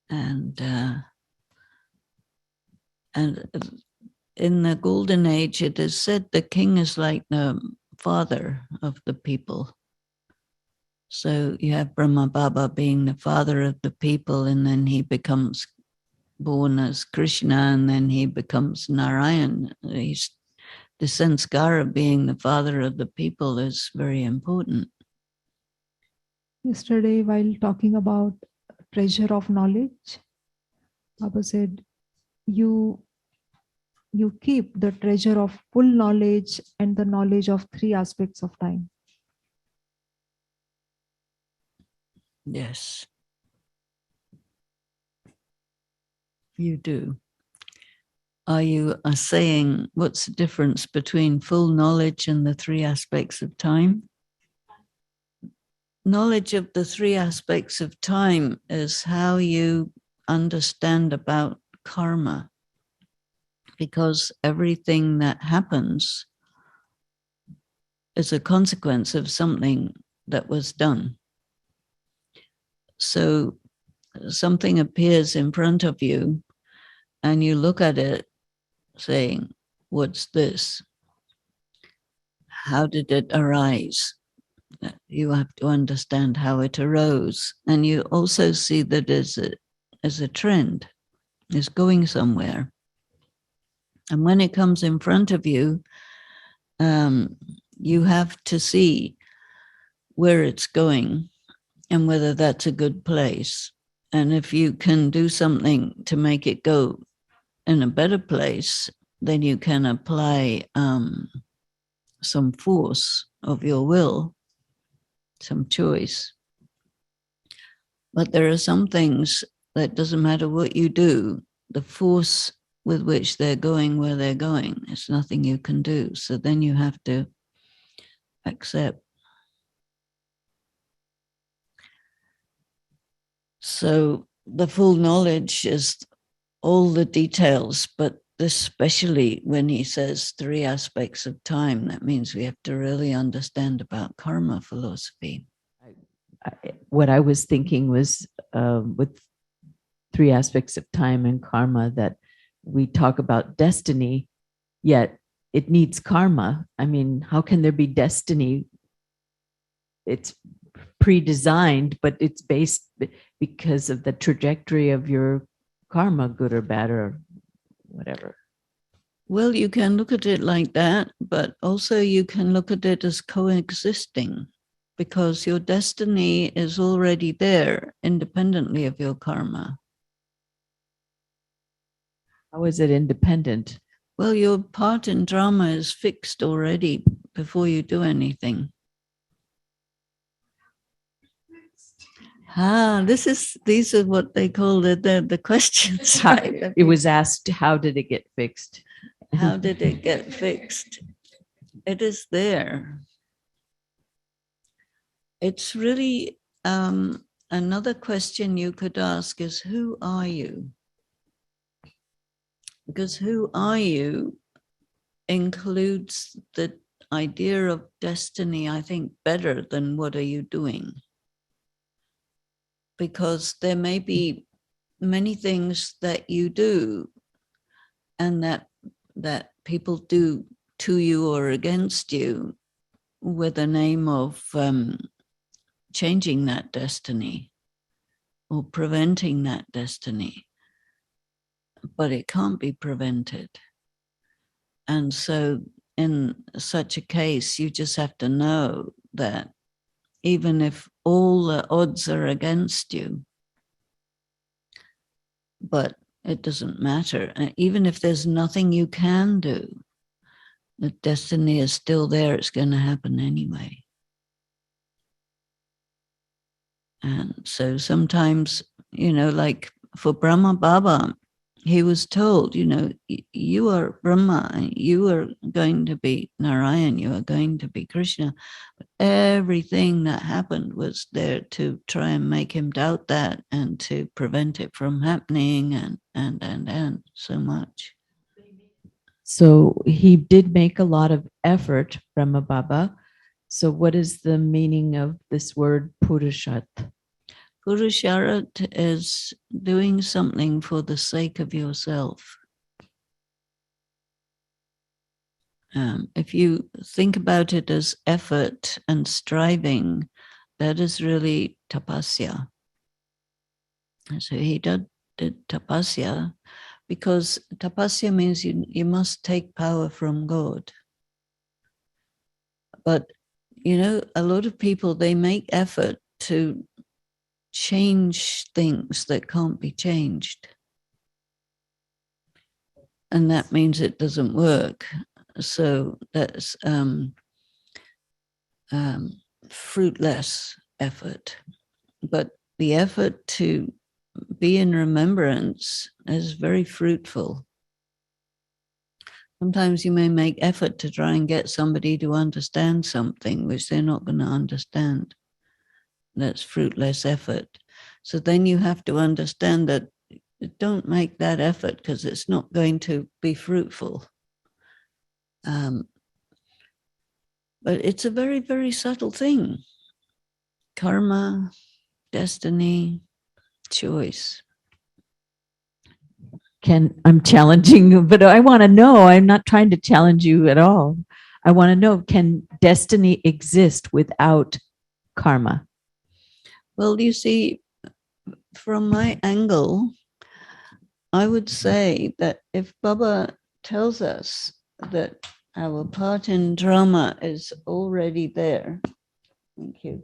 A: And in the golden age, it is said the king is like the father of the people. So you have Brahma Baba being the father of the people, and then he becomes born as Krishna, and then he becomes Narayan. The sanskara being the father of the people is very important.
D: Yesterday, while talking about treasure of knowledge, Baba said, you keep the treasure of full knowledge and the knowledge of three aspects of time.
A: Yes, you do. Are you saying what's the difference between full knowledge and the three aspects of time? Knowledge of the three aspects of time is how you understand about karma, because everything that happens is a consequence of something that was done. So something appears in front of you and you look at it saying, what's this? How did it arise? You have to understand how it arose. And you also see that as a trend, it's going somewhere. And when it comes in front of you, you have to see where it's going and whether that's a good place. And if you can do something to make it go in a better place, then you can apply some force of your will, some choice. But there are some things that doesn't matter what you do, the force with which they're going where they're going, there's nothing you can do. So then you have to accept. So the full knowledge is all the details, but especially when he says three aspects of time, that means we have to really understand about karma philosophy.
C: What I was thinking was with three aspects of time and karma, that we talk about destiny, yet it needs karma. I mean, how can there be destiny? It's pre-designed, but it's based because of the trajectory of your karma, good or bad or whatever.
A: Well, you can look at it like that, but also you can look at it as coexisting, because your destiny is already there independently of your karma.
C: How is it independent?
A: Well, your part in drama is fixed already before you do anything. These are what they call the questions.
C: How-
A: Right?
C: it was asked, how did it get fixed?
A: How did it get fixed? It is there. It's really another question you could ask is, who are you? Because who are you includes the idea of destiny, I think, better than what are you doing? Because there may be many things that you do and that people do to you or against you with the name of changing that destiny or preventing that destiny. But it can't be prevented. And so in such a case, you just have to know that even if all the odds are against you, but it doesn't matter. Even if there's nothing you can do, the destiny is still there. It's going to happen anyway. And so sometimes, like for Brahma Baba, he was told, you are Brahma, you are going to be Narayan, you are going to be Krishna. But everything that happened was there to try and make him doubt that and to prevent it from happening and so much.
C: So he did make a lot of effort, Brahma Baba. So what is the meaning of this word Purushat?
A: Purusharat is doing something for the sake of yourself. If you think about it as effort and striving, that is really tapasya. So he did tapasya because tapasya means you must take power from God. But, a lot of people, they make effort to change things that can't be changed. And that means it doesn't work. So that's fruitless effort. But the effort to be in remembrance is very fruitful. Sometimes you may make effort to try and get somebody to understand something which they're not going to understand. That's fruitless effort. So then you have to understand that don't make that effort because it's not going to be fruitful. But it's a very, very subtle thing. Karma, destiny, choice.
C: I'm challenging you, but I want to know, I'm not trying to challenge you at all. I want to know, can destiny exist without karma?
A: Well, you see, from my angle, I would say that if Baba tells us that our part in drama is already there, thank you.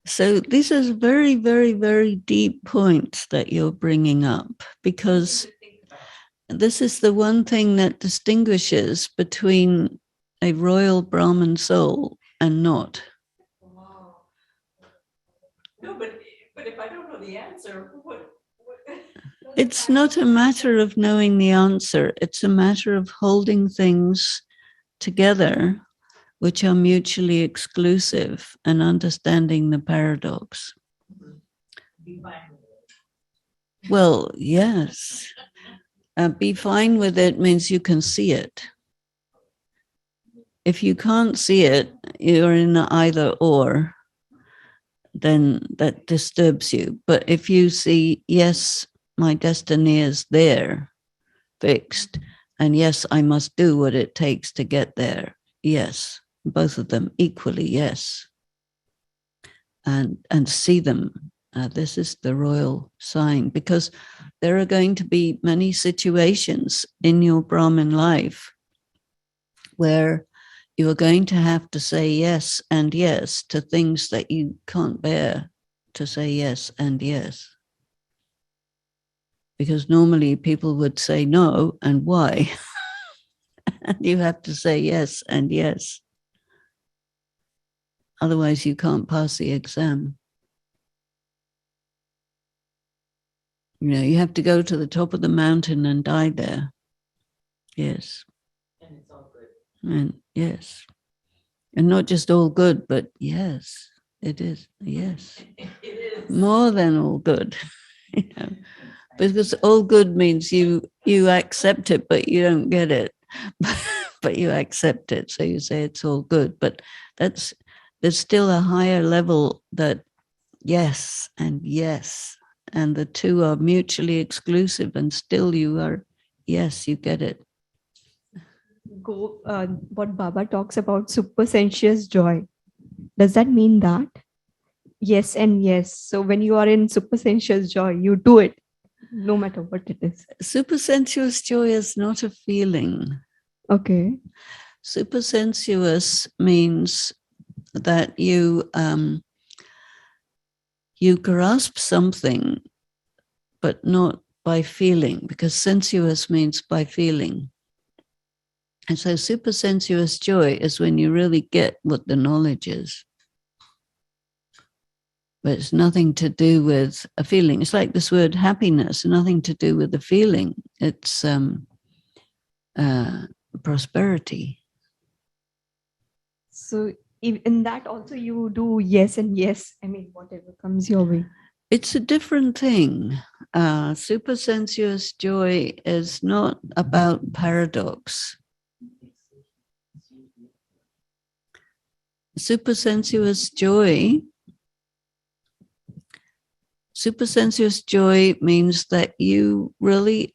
A: So this is very, very, very deep points that you're bringing up, because this is the one thing that distinguishes between a royal Brahmin soul and not.
B: Wow. No, but if I don't know the answer, what
A: It's not a matter of knowing the answer. It's a matter of holding things together which are mutually exclusive and understanding the paradox. Well, yes. Be fine with it means you can see it. If you can't see it, you're in either or, then that disturbs you. But if you see, yes, my destiny is there, fixed, and yes, I must do what it takes to get there. Yes, both of them equally, yes. And see them This is the royal sign, because there are going to be many situations in your Brahmin life where you are going to have to say yes and yes to things that you can't bear to say yes and yes. Because normally people would say no and why. And you have to say yes and yes. Otherwise you can't pass the exam. You know, you have to go to the top of the mountain and die there. Yes.
C: And it's all good.
A: And yes. And not just all good, but yes, it is. Yes.
B: It is.
A: More than all good. You know, because all good means you accept it, but you don't get it. But you accept it. So you say it's all good. But there's still a higher level that yes and yes. And the two are mutually exclusive, and still you are, yes, you get it.
E: What Baba talks about super sensuous joy. Does that mean that? Yes and yes. So when you are in super sensuous joy, you do it, no matter what it is.
A: Super sensuous joy is not a feeling.
E: Okay.
A: Super sensuous means that you grasp something, but not by feeling, because sensuous means by feeling. And so super sensuous joy is when you really get what the knowledge is. But it's nothing to do with a feeling. It's like this word happiness, nothing to do with the feeling. It's prosperity.
E: So in that also you do yes and yes. I mean, whatever comes your way.
A: It's a different thing. Super sensuous joy is not about paradox. Super sensuous joy means that you really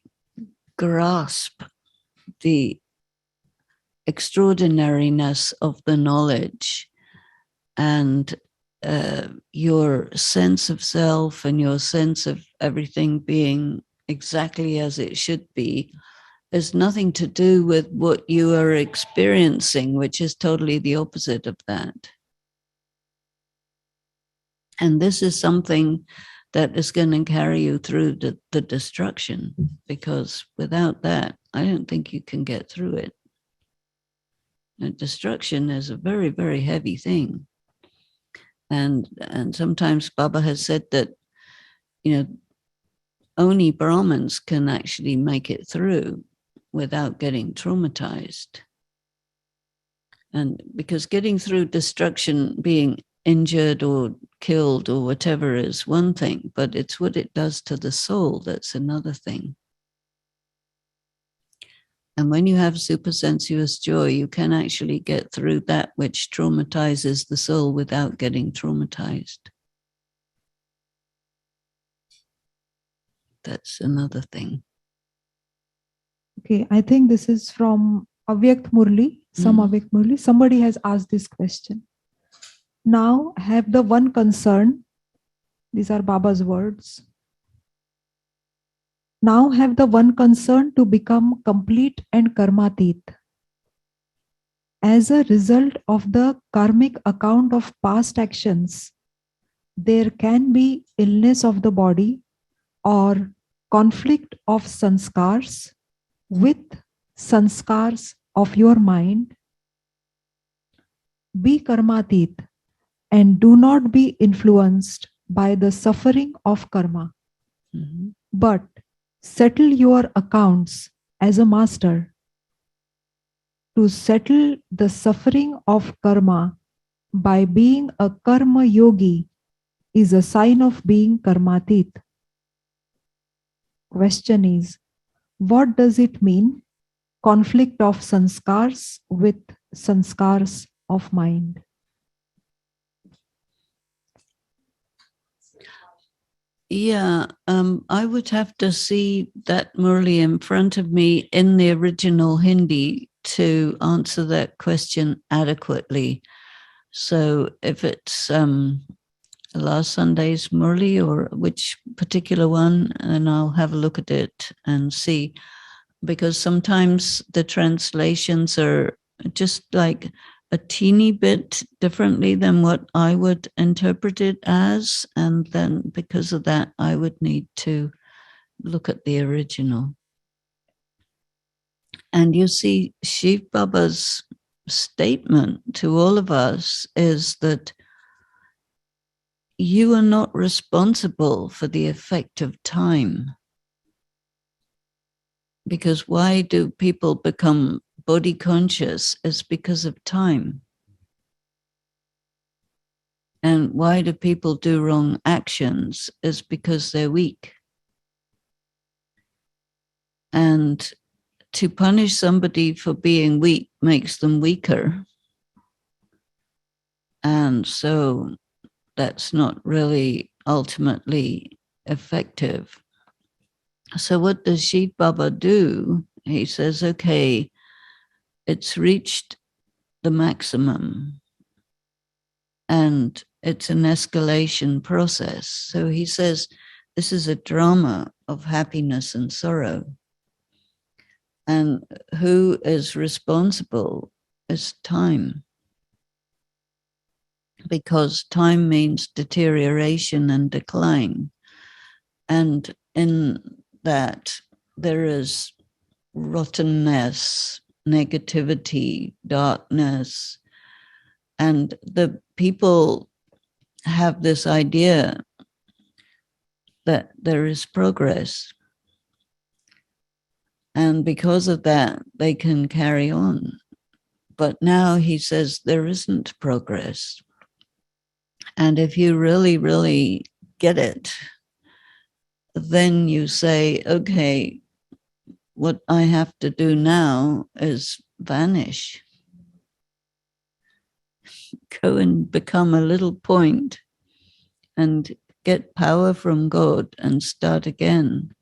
A: grasp the extraordinariness of the knowledge, and your sense of self and your sense of everything being exactly as it should be is nothing to do with what you are experiencing, which is totally the opposite of that. And this is something that is going to carry you through the destruction, because without that, I don't think you can get through it. And destruction is a very, very heavy thing. And sometimes Baba has said that, you know, only Brahmins can actually make it through without getting traumatized. And because getting through destruction, being injured or killed or whatever is one thing, but it's what it does to the soul that's another thing. And when you have super sensuous joy, you can actually get through that which traumatizes the soul without getting traumatized. That's another thing.
D: Okay, I think this is from Avyakt Murli. Avyakt Murli. Somebody has asked this question. Now have the one concern, these are Baba's words. Now have the one concern to become complete and karmatit. As a result of the karmic account of past actions, there can be illness of the body or conflict of sanskars with sanskars of your mind. Be karmatit and do not be influenced by the suffering of karma, but settle your accounts as a master. To settle the suffering of karma by being a karma yogi is a sign of being karmatit. Question is, what does it mean? Conflict of sanskars with sanskars of mind.
A: Yeah, I would have to see that murli in front of me in the original Hindi to answer that question adequately. So if it's last Sunday's murli, or which particular one, and I'll have a look at it and see, because sometimes the translations are just like a teeny bit differently than what I would interpret it as. And then because of that, I would need to look at the original. And you see, Shiv Baba's statement to all of us is that you are not responsible for the effect of time. Because why do people become body conscious? Is because of time. And why do people do wrong actions? Is because they're weak. And to punish somebody for being weak makes them weaker. And so that's not really ultimately effective. So what does Shiv Baba do? He says, okay, it's reached the maximum and it's an escalation process. So he says, this is a drama of happiness and sorrow. And who is responsible is time. Because time means deterioration and decline. And in that, there is rottenness, negativity, darkness. And the people have this idea that there is progress. And because of that, they can carry on. But now he says there isn't progress. And if you really, really get it, then you say, okay, what I have to do now is vanish. Go and become a little point and get power from God and start again.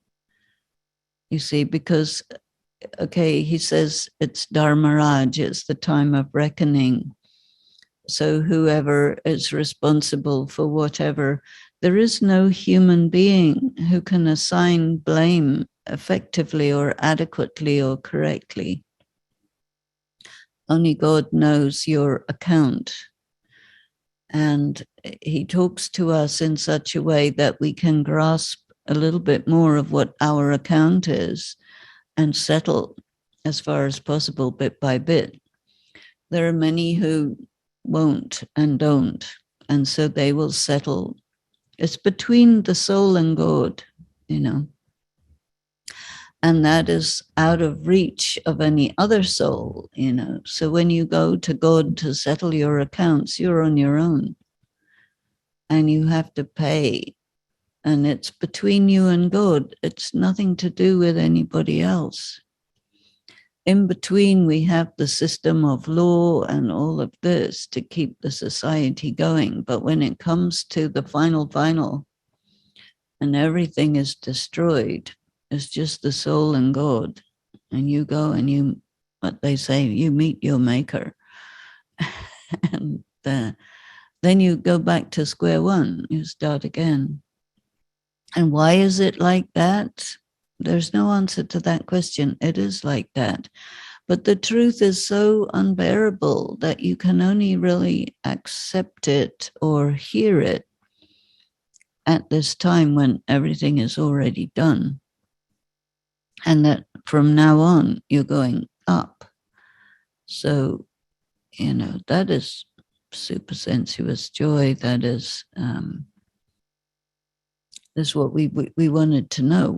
A: You see, because, okay, he says it's Dharmaraj, it's the time of reckoning. So whoever is responsible for whatever, there is no human being who can assign blame effectively or adequately or correctly. Only God knows your account. And he talks to us in such a way that we can grasp a little bit more of what our account is and settle as far as possible bit by bit. There are many who won't and don't, and so they will settle. It's between the soul and God, you know, and that is out of reach of any other soul, you know. So when you go to God to settle your accounts, you're on your own and you have to pay, and it's between you and God. It's nothing to do with anybody else. In between, we have the system of law and all of this to keep the society going. But when it comes to the final, and everything is destroyed, it's just the soul and God. And you go and you, what they say, you meet your maker. And then you go back to square one, you start again. And why is it like that? There's no answer to that question. It is like that. But the truth is so unbearable that you can only really accept it or hear it at this time when everything is already done. And that from now on, you're going up. So, you know, that is super sensuous joy. That is what we wanted to know.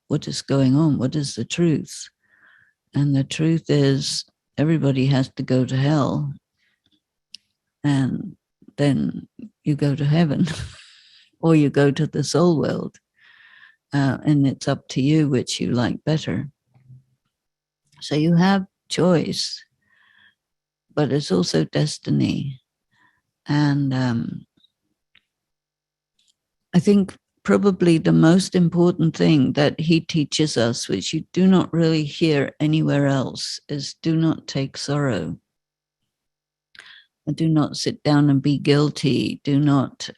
A: What is going on? What is the truth? And the truth is everybody has to go to hell. And then you go to heaven or you go to the soul world. And it's up to you which you like better. So you have choice, but it's also destiny. And I think probably the most important thing that he teaches us, which you do not really hear anywhere else, is do not take sorrow. Do not sit down and be guilty. Do not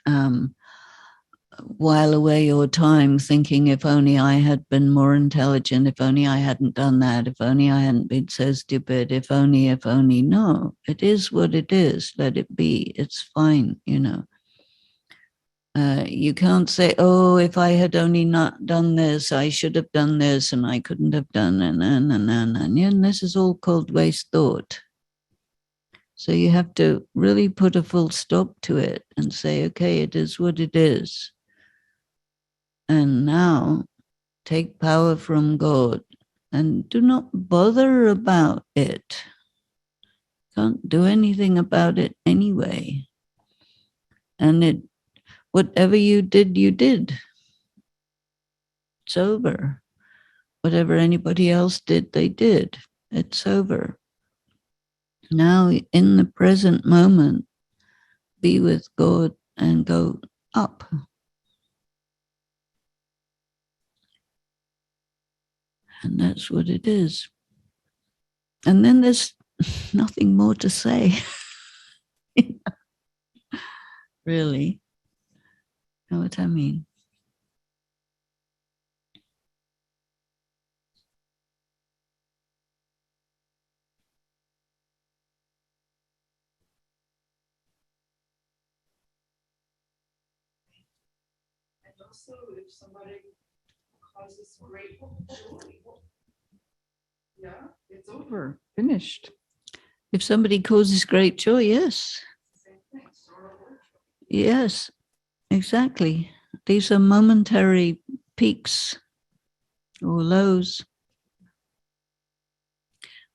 A: while away your time thinking, if only I had been more intelligent, if only I hadn't done that, if only I hadn't been so stupid, if only. No, it is what it is. Let it be. It's fine, you know. You can't say, oh, if I had only not done this, I should have done this, and I couldn't have done it, and this is all called waste thought. So you have to really put a full stop to it and say, okay, it is what it is. And now take power from God and do not bother about it. Can't do anything about it anyway. And whatever you did, you did. It's over. Whatever anybody else did, they did. It's over. Now, in the present moment, be with God and go up. And that's what it is. And then there's nothing more to say. Really. Know what I mean?
B: And also, if somebody causes great joy, yeah, it's over, finished.
A: If somebody causes great joy, yes.
B: Same thing, sorrow or joy.
A: Yes, exactly. These are momentary peaks or lows.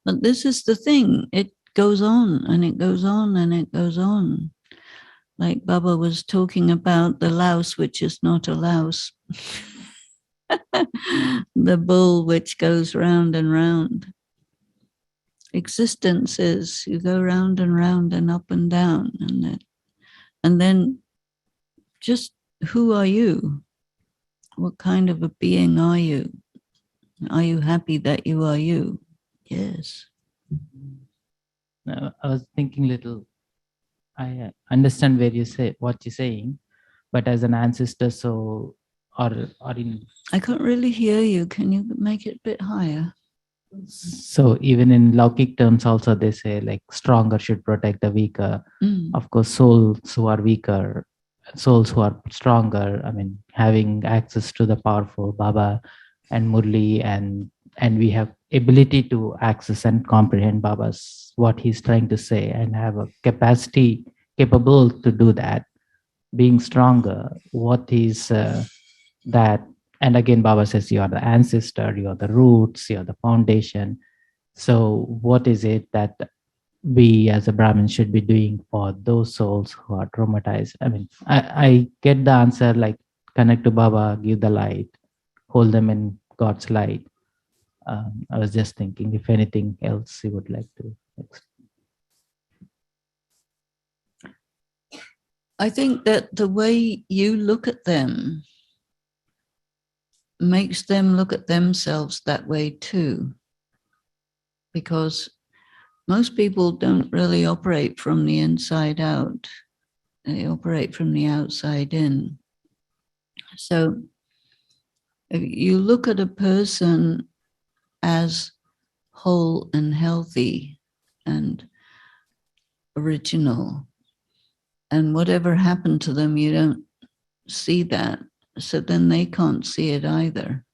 A: But this is the thing. It goes on and it goes on and it goes on. Like Baba was talking about the louse, which is not a louse. The bull which goes round and round. Existence is you go round and up and down. And then just who are you? What kind of a being are you? Are you happy that you are you? Yes.
F: I was thinking little. I understand where you say what you're saying, but as an ancestor, so or in
A: I can't really hear you. Can you make it a bit higher?
F: so even in Laukic terms, also they say like stronger should protect the weaker.
A: Mm.
F: Of course, souls who are weaker, souls who are stronger. I mean, having access to the powerful Baba and Murli, and we have ability to access and comprehend Baba's what he's trying to say, and have a capable to do that. Being stronger, what is that? And again, Baba says you are the ancestor, you are the roots, you are the foundation. So what is it that we as a Brahmin should be doing for those souls who are traumatized? I mean, I get the answer, like connect to Baba, give the light, hold them in God's light. I was just thinking if anything else you would like to explain.
A: I think that the way you look at them makes them look at themselves that way too. Because most people don't really operate from the inside out. They operate from the outside in. So if you look at a person as whole and healthy and original, and whatever happened to them, you don't see that. So then they can't see it either,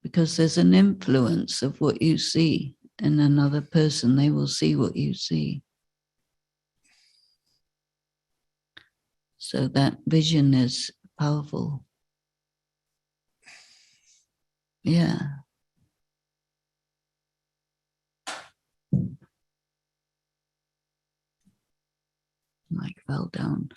A: because there's an influence of what you see in another person. They will see what you see. So that vision is powerful. Yeah. Mike fell down.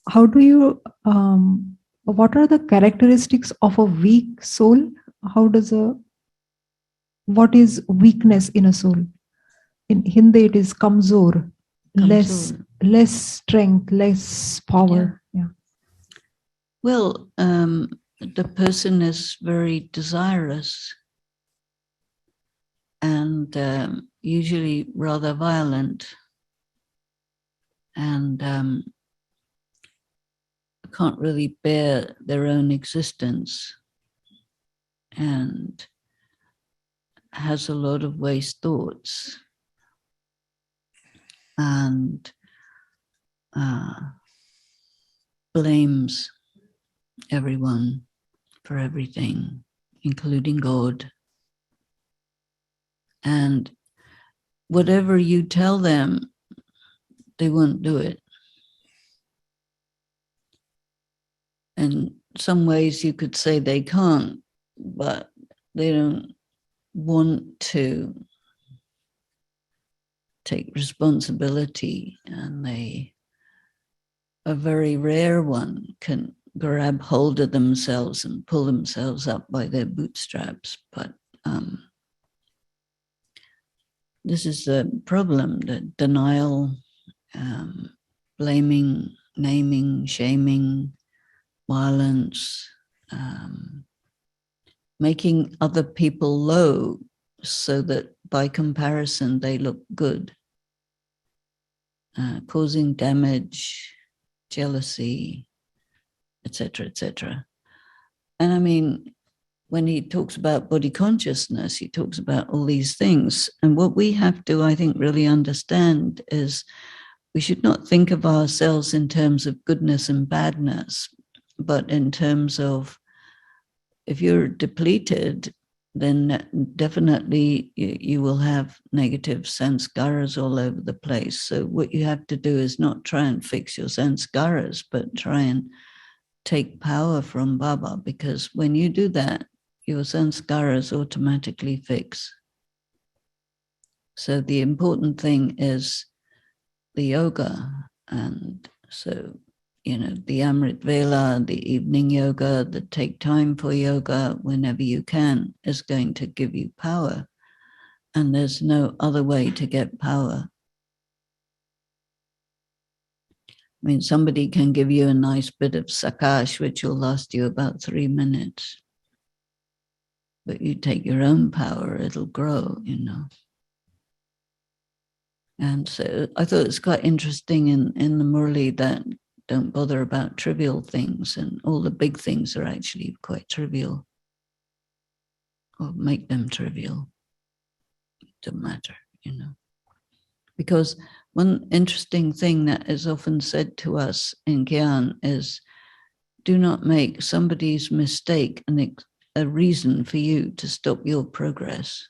D: How do you, what are the characteristics of a weak soul? What is weakness in a soul? In Hindi, it is kamzor, less strength, less power. Yeah.
A: Well, the person is very desirous. and usually rather violent, and can't really bear their own existence, and has a lot of waste thoughts, and blames everyone for everything, including God. And whatever you tell them, they won't do it. In some ways you could say they can't, but they don't want to take responsibility, and they, a very rare one, can grab hold of themselves and pull themselves up by their bootstraps. But this is the problem, the denial, blaming, naming, shaming, violence, making other people low so that by comparison they look good, causing damage, jealousy, etc., etc. And I mean, when he talks about body consciousness, he talks about all these things. And what we have to, I think, really understand is we should not think of ourselves in terms of goodness and badness, but in terms of, if you're depleted, then definitely you will have negative sanskaras all over the place. So what you have to do is not try and fix your sanskaras, but try and take power from Baba, because when you do that, your sanskaras automatically fix. So the important thing is the yoga. And so, you know, the Amrit Vela, the evening yoga, the take time for yoga whenever you can, is going to give you power. And there's no other way to get power. I mean, somebody can give you a nice bit of sakash, which will last you about 3 minutes. But you take your own power, it'll grow, you know. And so I thought it's quite interesting in the murli that don't bother about trivial things, and all the big things are actually quite trivial, or make them trivial. It doesn't matter, you know. Because one interesting thing that is often said to us in Gyan is, do not make somebody's mistake a reason for you to stop your progress.